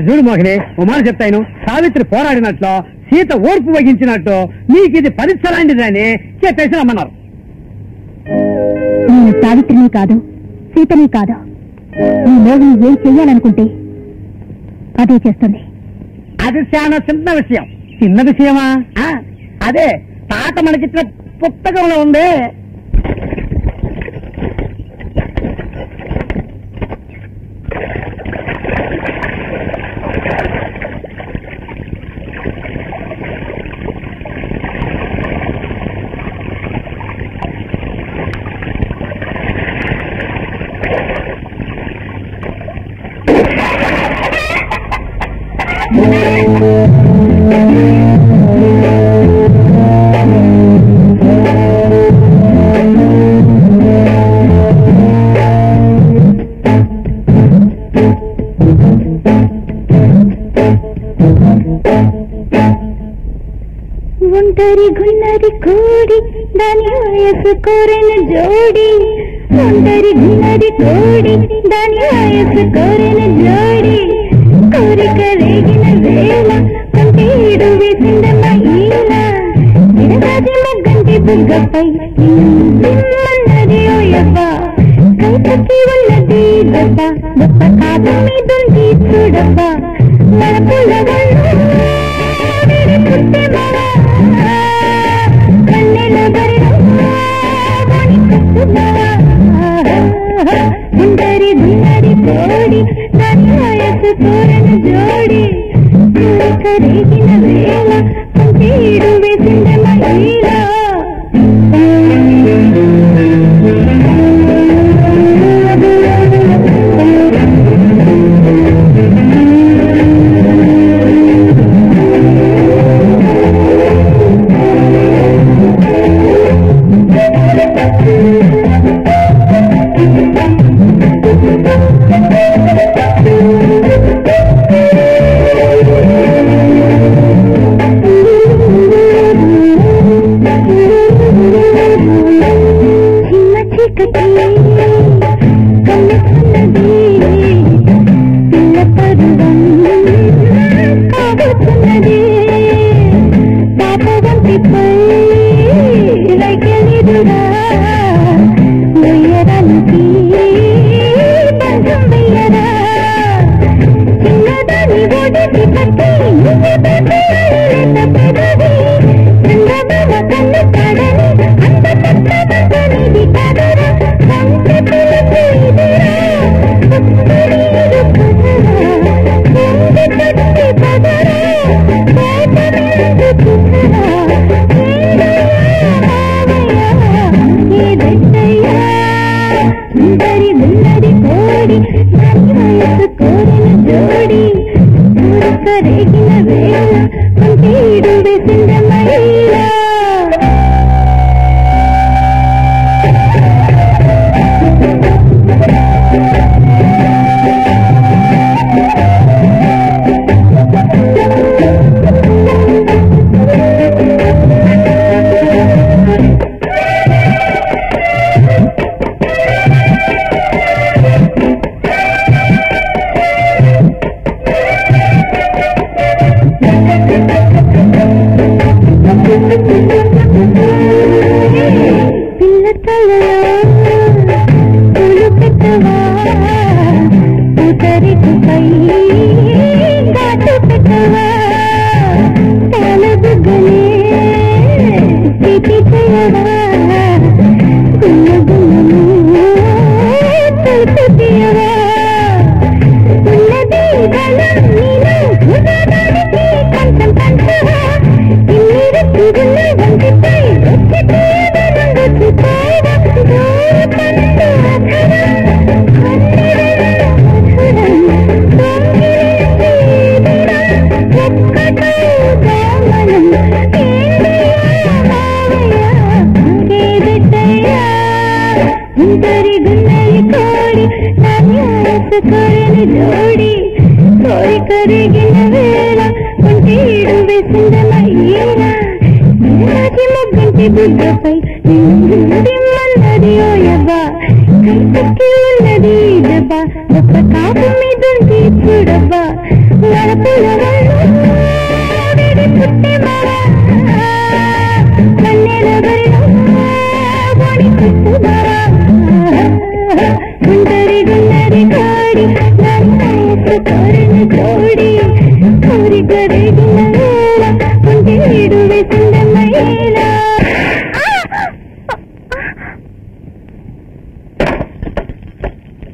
చూడు మోహిని, ఓ మాట చెప్తాను. సావిత్రి పోరాడినట్లు, సీత ఓర్పు వహించినట్టు నీకు ఇది పరీక్షలాంటిదని చెప్పేసి రమ్మన్నారు. నేను సావిత్రిని కాదు, సీతని కాదు. ఈ మోహిని ఏం చెయ్యాలనుకుంటే అదే చేస్తుంది. అది చాలా చిన్న విషయం. చిన్న విషయమా? అదే తాత మనకిచ్చిన పుస్తకంలో ఉంది. ఒంటరి గున్నరి కోడి దాని వయసు కోరిన జోడి, ఒంటరి గున్నరి కోడి దాని వయసు కోరిన జోడి, కోరిక రేగిన వేళ కంటేడు వేసిందమ్మ ఈల, విరగాది మగ్గంటి బుగ్గపై నిమ్మన్నది ఓయవ్వ, కైతకి ఉన్నది దెబ్బ, దెబ్బ కాదు మీదుంది చూడవ్వ, మరపుల గుండరి గుండరి కోడి దాని వయసు కోరన జోడి, కరేగిన వేళ కంటేడు వేసింద మహిళ. ఉయ్యరానికి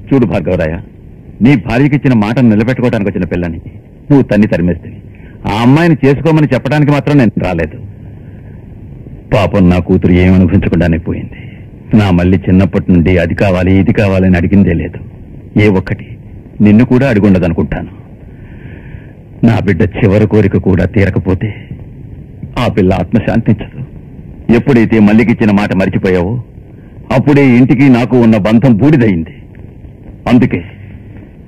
చూడు భార్గవరాయ, నీ భార్యకి ఇచ్చిన మాటను నిలబెట్టుకోవడానికి వచ్చిన పిల్లని నువ్వు తన్ని తరిమేస్తే ఆ అమ్మాయిని చేసుకోమని చెప్పడానికి మాత్రం నేను రాలేదు. పాపం నా కూతురు ఏమనుభవించకుండానే పోయింది. నా మళ్ళీ చిన్నప్పటి నుండి అది కావాలి ఇది కావాలని అడిగిందే లేదు. ఏ ఒక్కటి నిన్ను కూడా అడిగుండదనుకుంటాను. నా బిడ్డ చివరి కోరిక కూడా తీరకపోతే ఆ పిల్ల ఆత్మశాంతించదు. ఎప్పుడైతే మల్లికిచ్చిన మాట మరిచిపోయావో అప్పుడే ఇంటికి నాకు ఉన్న బంధం బూడిదయింది. అందుకే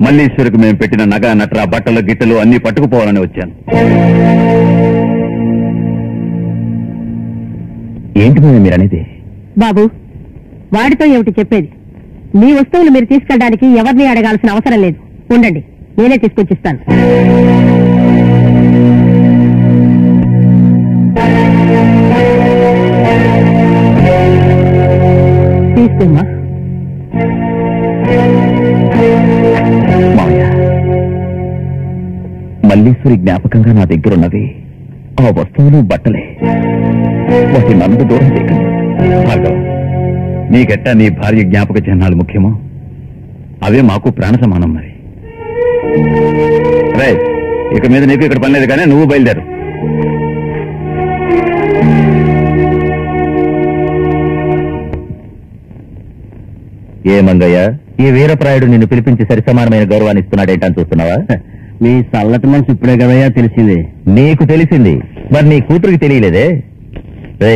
మల్లీశ్వరికి మేము పెట్టిన నగ నట్ర బట్టలు గిట్టలు అన్ని పట్టుకుపోవాలని వచ్చాను. ఏంటి మీరు అనేది? బాబు, వాడితో ఏమిటి చెప్పేది? మీ వస్తువులు మీరు తీసుకెళ్ళడానికి ఎవరిని అడగాల్సిన అవసరం లేదు. ఉండండి, నేనే తీసుకొచ్చిస్తాను. తీసుకోమ్మా. మల్లీశ్వరి జ్ఞాపకంగా నా దగ్గరున్నవి ఆ వస్తువులు బట్టలే. వాటి నన్ను దూరం చేయకండి. భార్గవ్, నీకెట్టా నీ భార్య జ్ఞాపక చిహ్నాలు ముఖ్యమో అవే మాకు ప్రాణ సమానం. మరి రే, ఇక మీద నీకు ఇక్కడ పనిలేదు కానీ నువ్వు బయలుదేరు. ఏ మంగయ్య, ఈ వీరప్రాయుడు నిన్ను పిలిపించి సరిసమానమైన గౌరవాన్ని ఇస్తున్నాడేంటని చూస్తున్నావా? మీ చల్లటి మనసు ఇప్పుడే కదయ్యా తెలిసింది. నీకు తెలిసింది, మరి నీ కూతురికి తెలియలేదే? రే,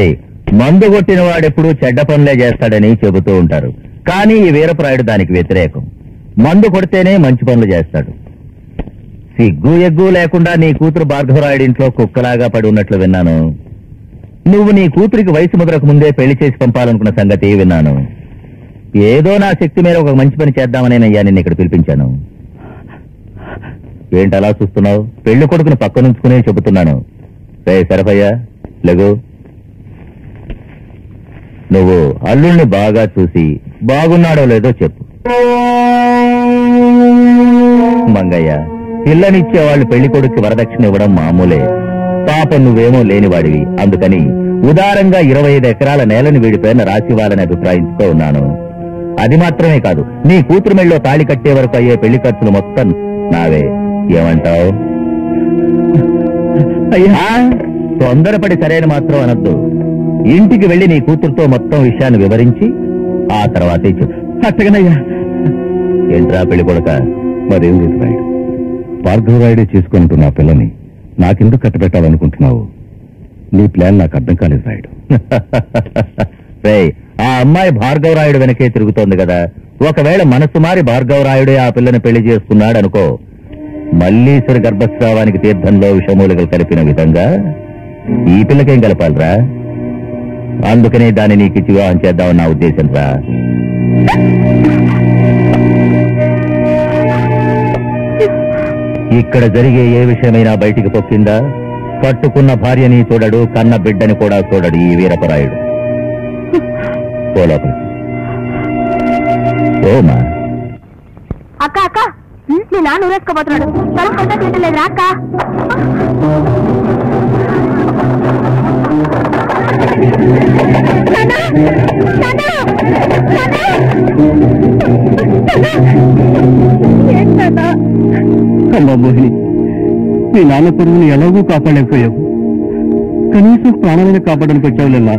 మందు కొట్టిన వాడెప్పుడు చెడ్డ పనులే చేస్తాడని చెబుతూ ఉంటారు. కానీ ఈ వీరప్రాయుడు దానికి వ్యతిరేకం. మందు కొడితేనే మంచి పనులు చేస్తాడు. సిగ్గు ఎగ్గు లేకుండా నీ కూతురు భార్గవరాయుడి ఇంట్లో కుక్కలాగా పడి ఉన్నట్లు విన్నాను. నువ్వు నీ కూతురికి వయసు ముదరకు ముందే పెళ్లి చేసి పంపాలనుకున్న సంగతి విన్నాను. ఏదో నా శక్తి మీద ఒక మంచి పని చేద్దామనేనయ్యా నిన్ను ఇక్కడ పిలిపించాను. ఏంటలా చూస్తున్నావు? పెళ్లి కొడుకుని పక్కనుంచుకునే చెబుతున్నాను. రే సరఫయ్య, లెగు. నువ్వు అల్లుల్ని బాగా చూసి బాగున్నాడో లేదో చెప్పు. మంగయ్య, పిల్లనిచ్చే వాళ్ళు పెళ్లి కొడుక్కి వరదక్షిణ ఇవ్వడం మామూలే. పాపం నువ్వేమో లేనివాడివి, అందుకని ఉదారంగా 25 ఎకరాల నేలని వీడి పేరున రాసివ్వాలని అభిప్రాయించుతూ ఉన్నాను. అది మాత్రమే కాదు, నీ కూతురు మెళ్ళలో తాళి కట్టే వరకు అయ్యే పెళ్లి ఖర్చులు మొత్తం నావే. ఏమంటావు? అయ్యా, తొందరపడి సరైన మాత్రం అనొద్దు. ఇంటికి వెళ్లి నీ కూతురుతో మొత్తం విషయాన్ని వివరించి ఆ తర్వాతే చెప్పు. అట్టగనయ్యా. ఏంట్రా పెళ్లి కొడుక? మరేం లేదు రాయుడు, భార్గవరాయుడే చేసుకుంటున్నా పిల్లని నాకెందుకు కట్టబెట్టాలనుకుంటున్నావు? నీ ప్లాన్ నాకు అర్థం కాలేదు రాయుడు. ఆ అమ్మాయి భార్గవరాయుడు వెనకే తిరుగుతోంది కదా. ఒకవేళ మనసు మారి భార్గవరాయుడే ఆ పిల్లని పెళ్లి చేస్తున్నాడు అనుకో, మల్లీశ్వరి గర్భస్రావానికి తీర్థంలో విషమూలికలు కలిపిన విధంగా ఈ పిల్లకేం కలపాలరా? అందుకనే దాన్ని నీకిచ్చి వివాహం చేద్దామని నా ఉద్దేశం రా. ఇక్కడ జరిగే ఏ విషయమైనా బయటికి పొక్కిందా, కట్టుకున్న భార్యని చూడడు, కన్న బిడ్డని కూడా చూడడు ఈ వీరపరాయుడు. పోలోపల ఓమా. అక్క అక్క, నీ నాన్న ఊరేసుకోబోతున్నాడు. తల కొంత తింటలేదురా అక్క. అమ్మా మోహిని, నీ నాన్న పరువుని ఎలాగూ కాపాడలేకపోయావు, కనీసం ప్రాణాలను కాపాడడానికి వచ్చావులన్నా.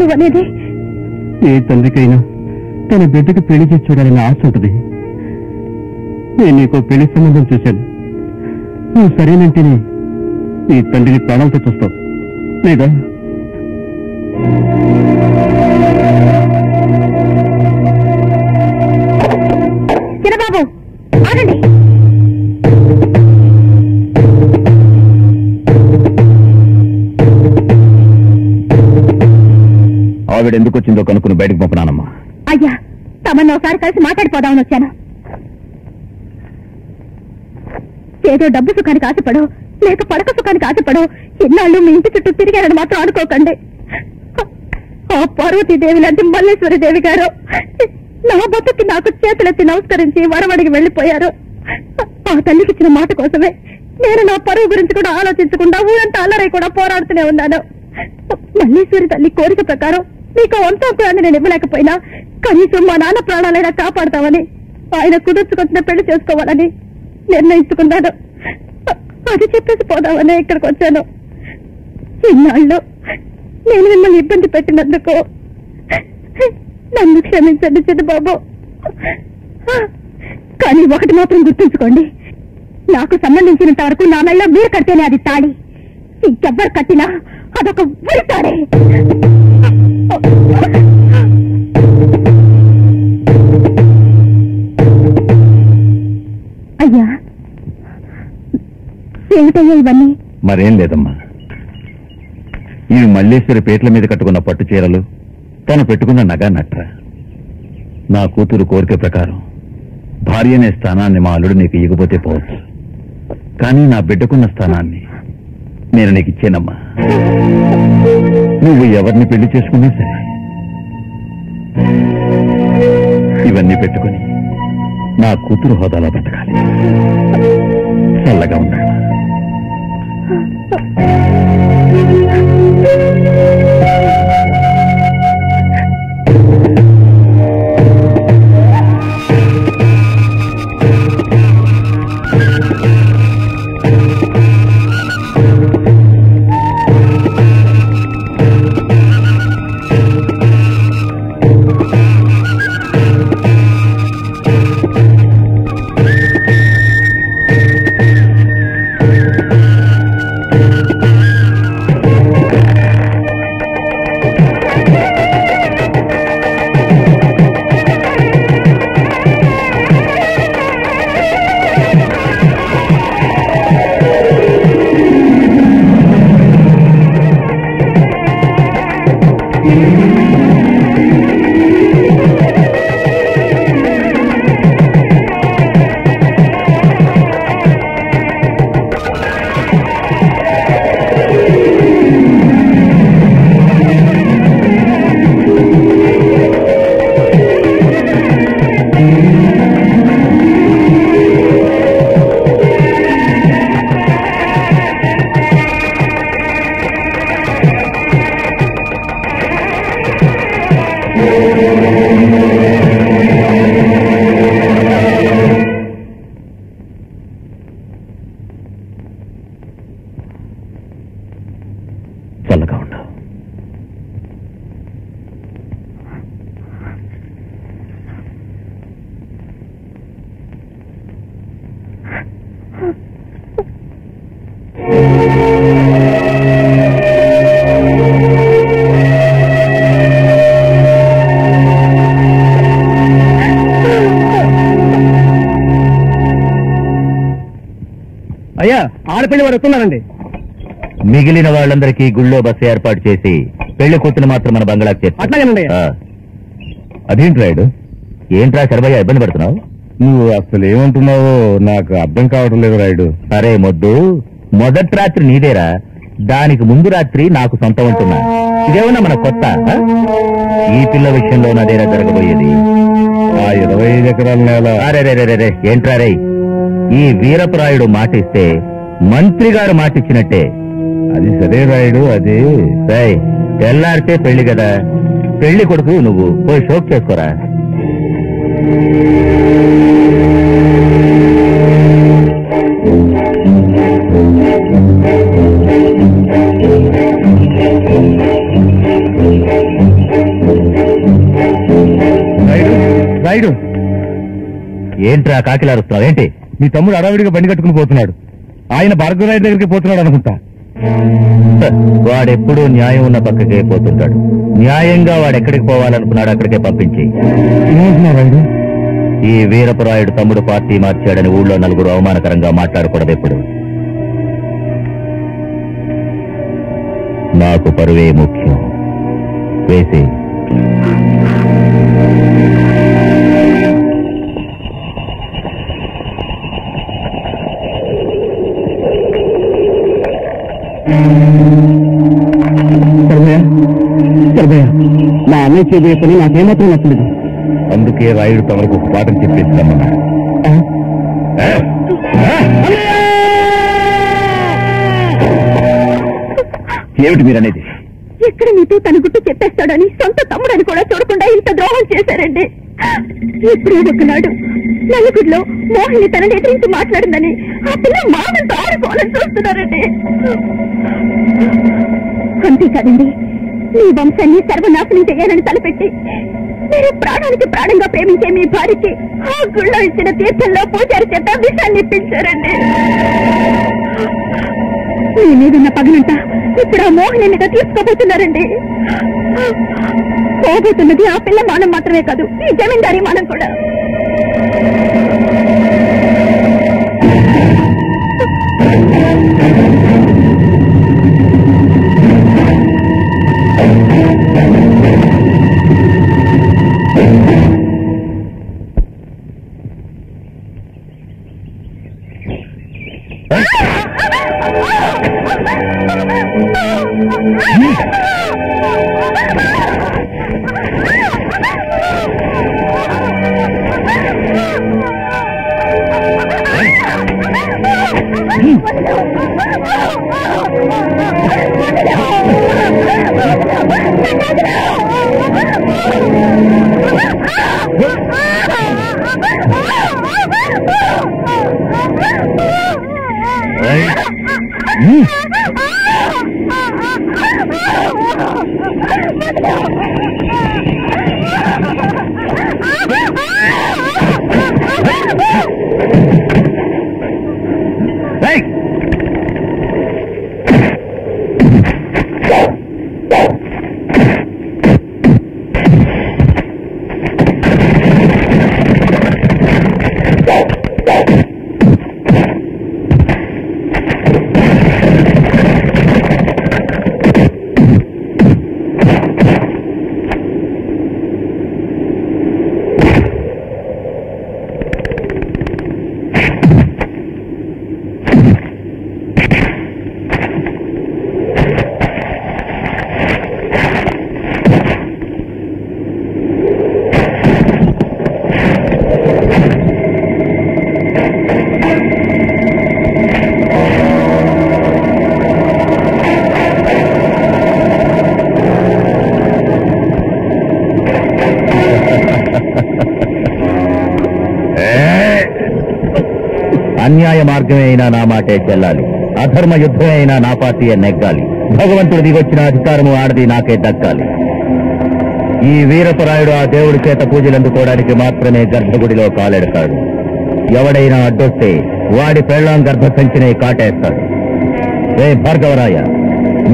నువ్వు అనేది ఏ తండ్రికైనా తన బిడ్డకు పెళ్లి చేసి చూడాలని ఆశ ఉంటుంది. నేను నీకు పెళ్లి సంబంధం చూశాను. నువ్వు సరేనంటేనే నీ తండ్రిని ప్రాణాలతో చూస్తావు, లేదా? చిన్నబాబు ఆగండి. ఆవిడెందుకు వచ్చిందో కనుక్కుని బయటకు పంపనానమ్మా. అయ్యా, తమను ఒకసారి కలిసి మాట్లాడిపోదామని వచ్చాను. ఏదో డబ్బు సుఖానికి ఆశపడు, లేక పడక సుఖానికి ఆశపడు ఎన్నాళ్ళు మీ ఇంటి చుట్టూ తిరిగారని మాత్రం అనుకోకండి. ఆ పార్వతీదేవి లాంటి మల్లేశ్వరి దేవి గారు నా బతుకి నాకు చేతులెత్తి నమస్కరించి వరవడికి వెళ్లిపోయారు. ఆ తల్లికి ఇచ్చిన మాట కోసమే నేను నా పరువు గురించి కూడా ఆలోచించకుండా ఊరంతా అల్లరై కూడా పోరాడుతూనే ఉన్నాను. మల్లేశ్వరి తల్లి కోరిక ప్రకారం మీకు వంతో కూడా నేను ఇవ్వలేకపోయినా కనీసం మా నాన్న ప్రాణాలైనా కాపాడతామని, ఆయన కుదుర్చుకొచ్చిన పెళ్లి చేసుకోవాలని నిర్ణయించుకున్నాను. అది చెప్పేసి పోదామని ఇక్కడికి వచ్చాను. ఇన్నాళ్ళు నేను మిమ్మల్ని ఇబ్బంది పెట్టినందుకు నన్ను క్షమించండి చిన్నబాబు. కానీ ఒకటి మాత్రం గుర్తుంచుకోండి, నాకు సంబంధించినంత వరకు నా మెళ్ళ మీరు కడితేనే అది తాళి, ఇంకెవ్వరు కట్టినా అదొక ఉరి తాడే. అయ్యా, ఏమిటయ్యా ఇవన్నీ? మరేం లేదమ్మా, ఇవి మల్లేశ్వరి పేట్ల మీద కట్టుకున్న పట్టు చీరలు, తను పెట్టుకున్న నగా నట్ర. నా కూతురు కోరిక ప్రకారం భార్య అనే స్థానాన్ని మా అల్లుడు నీకు ఇవ్వకపోతే పోవచ్చు, కానీ నా బిడ్డకున్న స్థానాన్ని నేను నీకు ఇచ్చానమ్మా. నువ్వు ఎవరిని పెళ్లి చేసుకున్నా సరే ఇవన్నీ పెట్టుకుని నా కూతురు హోదాలో బతకాలి. చల్లగా ఉండాలి. చల్లగా ఉండు. అయ్యా ఆడపిల్లి వారు వస్తున్నారండి. మిగిలిన వాళ్ళందరికీ గుళ్ళో బస్సు ఏర్పాటు చేసి పెళ్లి కూతురు మాత్రం మన బంగ్లాకి చేర్చు. అట్లాగేనండి. అదేంటి రాయుడు, ఏంట్రా శరభయ్య ఇబ్బంది పడుతున్నావు? నువ్వు అసలు ఏమంటున్నావో నాకు అర్థం కావడం లేదు రాయుడు. అరే మొద్దు, మొదటి రాత్రి నీదేరా, దానికి ముందు రాత్రి నాకు సొంతం ఉంటున్నా. ఇదేమన్నా మన కొత్త? ఈ పిల్ల విషయంలో నాదేరా జరగబోయేది. ఆ 25 ఎకరాల నేల. అరే ఏంట్రా రే, ఈ వీరపురాయుడు మాటిస్తే మంత్రి గారు మాటిచ్చినట్టే. అది సరే రాయుడు, అది తెల్లారితే పెళ్లి కదా, పెళ్లి కొడుకు నువ్వు పోయి షోక్ చేసుకోరా. రాయుడు, ఏంట్రా కాకిలారుస్తున్నావు? ఏంటి? మీ తమ్ముడు అడవిడిగా బండి కట్టుకుని పోతున్నాడు. ఆయన భార్గవరాయుడు దగ్గరికి పోతున్నాడు అనుకుంటా. వాడెప్పుడూ న్యాయం ఉన్న పక్కకే పోతుంటాడు. న్యాయంగా వాడెక్కడికి పోవాలనుకున్నాడు అక్కడికే పంపించి. రాయుడు, ఈ వీరపురాయుడు తమ్ముడు పార్టీ మార్చాడని ఊళ్ళో నలుగురు అవమానకరంగా మాట్లాడకూడదు. ఎప్పుడు నాకు పరువే ముఖ్యం. వేసి మా అన్నయ్య చేయబోయే పని నాకేమాత్రం నచ్చలేదు. అందుకే రాయుడు తమకు ఒక పాఠం చెప్పేస్తామన్నాడు. ఏమిటి మీరనేది? ఎక్కడ నీతో తన గుట్టు చెప్పేస్తాడని సొంత తమ్ముడని కూడా చూడకుండా ఇంత ద్రోహం చేశారండి. ఎప్పుడో ఒకనాడు నలుగురిలో మోహిని తనని ఎదిరించి మాట్లాడిందని ఆ పిల్ల మానంతో ఆడుకోవాలని చూస్తున్నారండి. అంతేకాదండి, మీ వంశాన్ని సర్వనాశనం చేయాలని తలపెట్టి మీరు ప్రాణానికి ప్రాణంగా ప్రేమించే మీ భార్యకి ఆ గుళ్ళో ఇచ్చిన తీర్థంలో పూజారి చేత విషాన్ని ఇప్పించారండి. మీ మీదున్న పగనంట ఇప్పుడు ఆ మోహిని మీద తీసుకోబోతున్నారండి. పోబోతున్నది ఆ పిల్ల మానం మాత్రమే కాదు, ఈ జమీందారీ మానం కూడా. అన్యాయ మార్గమే అయినా నా మాటే చెల్లాలి, అధర్మ యుద్ధమే అయినా నా పార్టీయే నెగ్గాలి. భగవంతుడు దిగొచ్చిన అధికారము ఆడది నాకే దక్కాలి. ఈ వీరపరాయుడు ఆ దేవుడి చేత పూజలు అందుకోవడానికి మాత్రమే గర్భగుడిలో కాలెడతాడు. ఎవడైనా అడ్డొస్తే వాడి పెళ్ళాం గర్భసంచినే కాటేస్తాడు. రే భార్గవరాయ,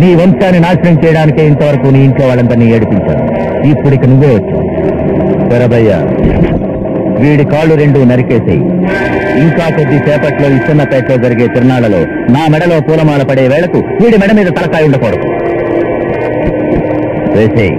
నీ వంశాన్ని నాశనం చేయడానికే ఇంతవరకు నీ ఇంట్లో వాళ్ళందరినీ ఏడిపించాను. ఇప్పుడిక నువ్వే వచ్చావు. పెరబయ్య, వీడి కాళ్ళు రెండు నరికేసేయి. ఇంకా కొద్ది సేపట్లో ఈ చిన్నపేటలో జరిగే తిరునాళ్లలో నా మెడలో పూలమాల పడే వేళకు వీడి మెడ మీద తలకాయ ఉండకూడదు. వేసేయి.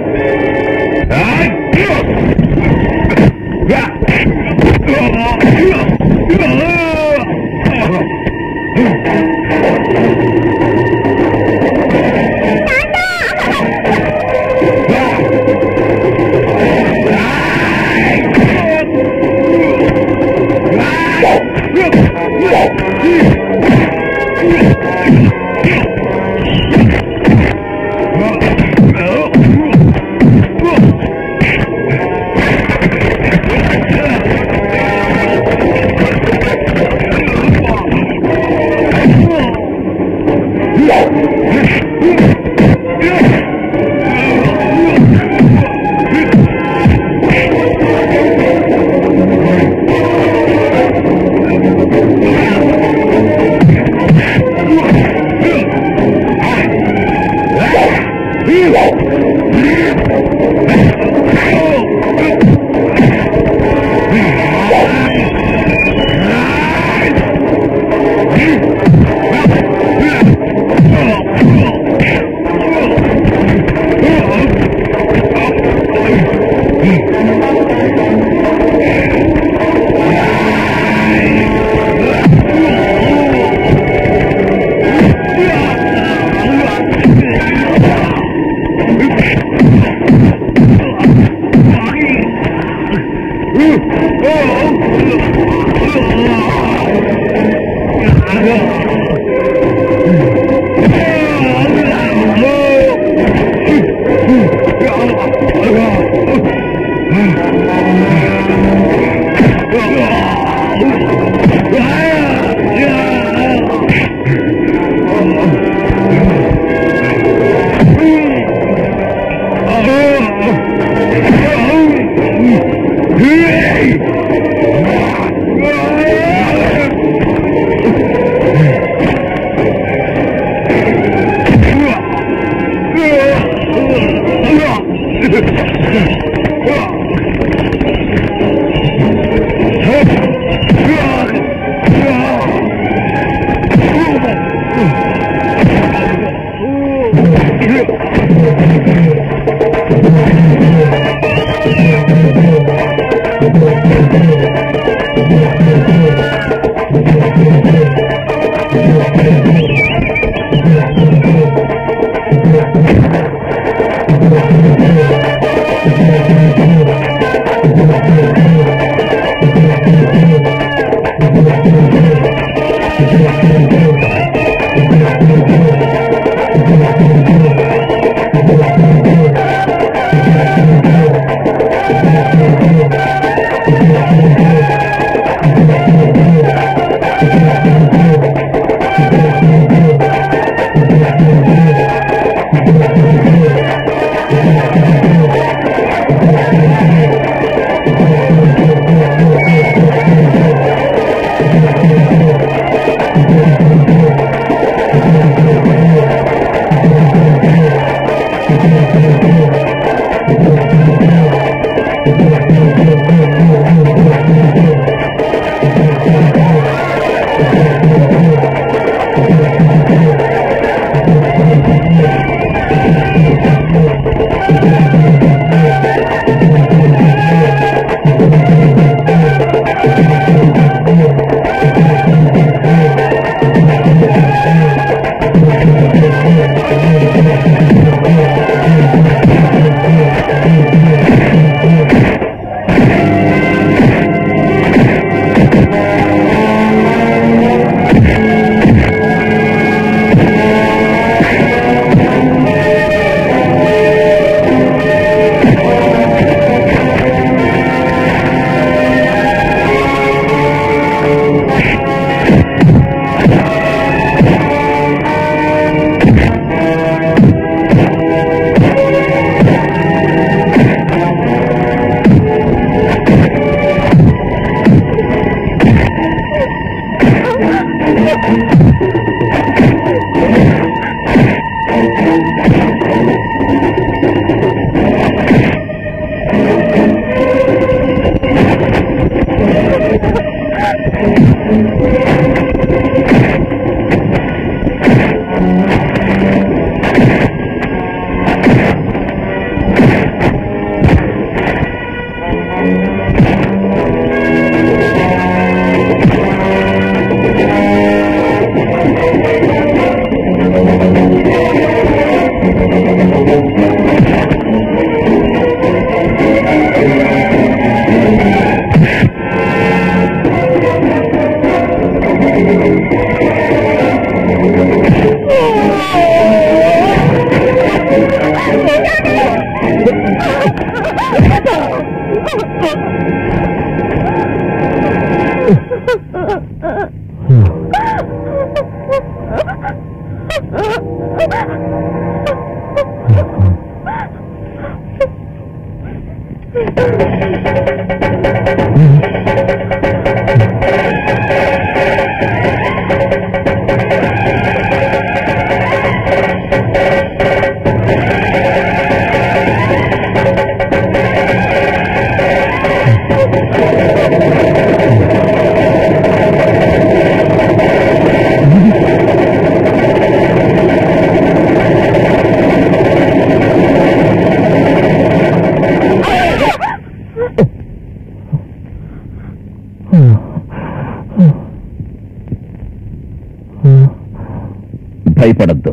భయపడద్దు,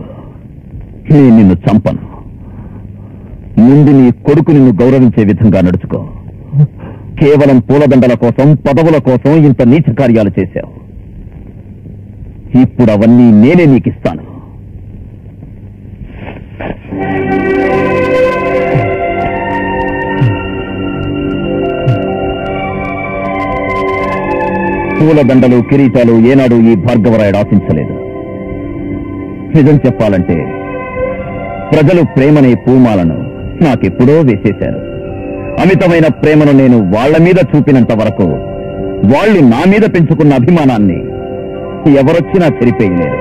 నేను నిన్ను చంపను. ముందు నీ కొడుకు నిన్ను గౌరవించే విధంగా నడుచుకో. కేవలం పూలదండల కోసం, పదవుల కోసం ఇంత నీచ కార్యాలు చేశావు. ఇప్పుడు అవన్నీ నేనే నీకిస్తాను. పూలదండలు, కిరీటాలు ఏనాడు ఈ భార్గవరాయుడు ఆశించలేదు. నిజం చెప్పాలంటే ప్రజలు ప్రేమనే పూమాలను నాకెప్పుడో వేసేశారు. అమితమైన ప్రేమను నేను వాళ్ల మీద చూపినంత వరకు వాళ్ళు నా మీద పెంచుకున్న అభిమానాన్ని ఎవరొచ్చినా చెరిపేయలేరు.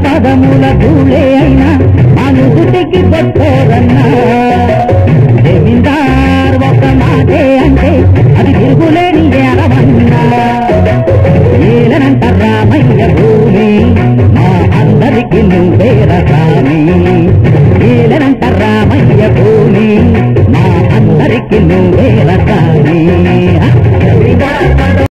పదముల ధూళే అయినా అనుభూతికి కొట్టోరన్నా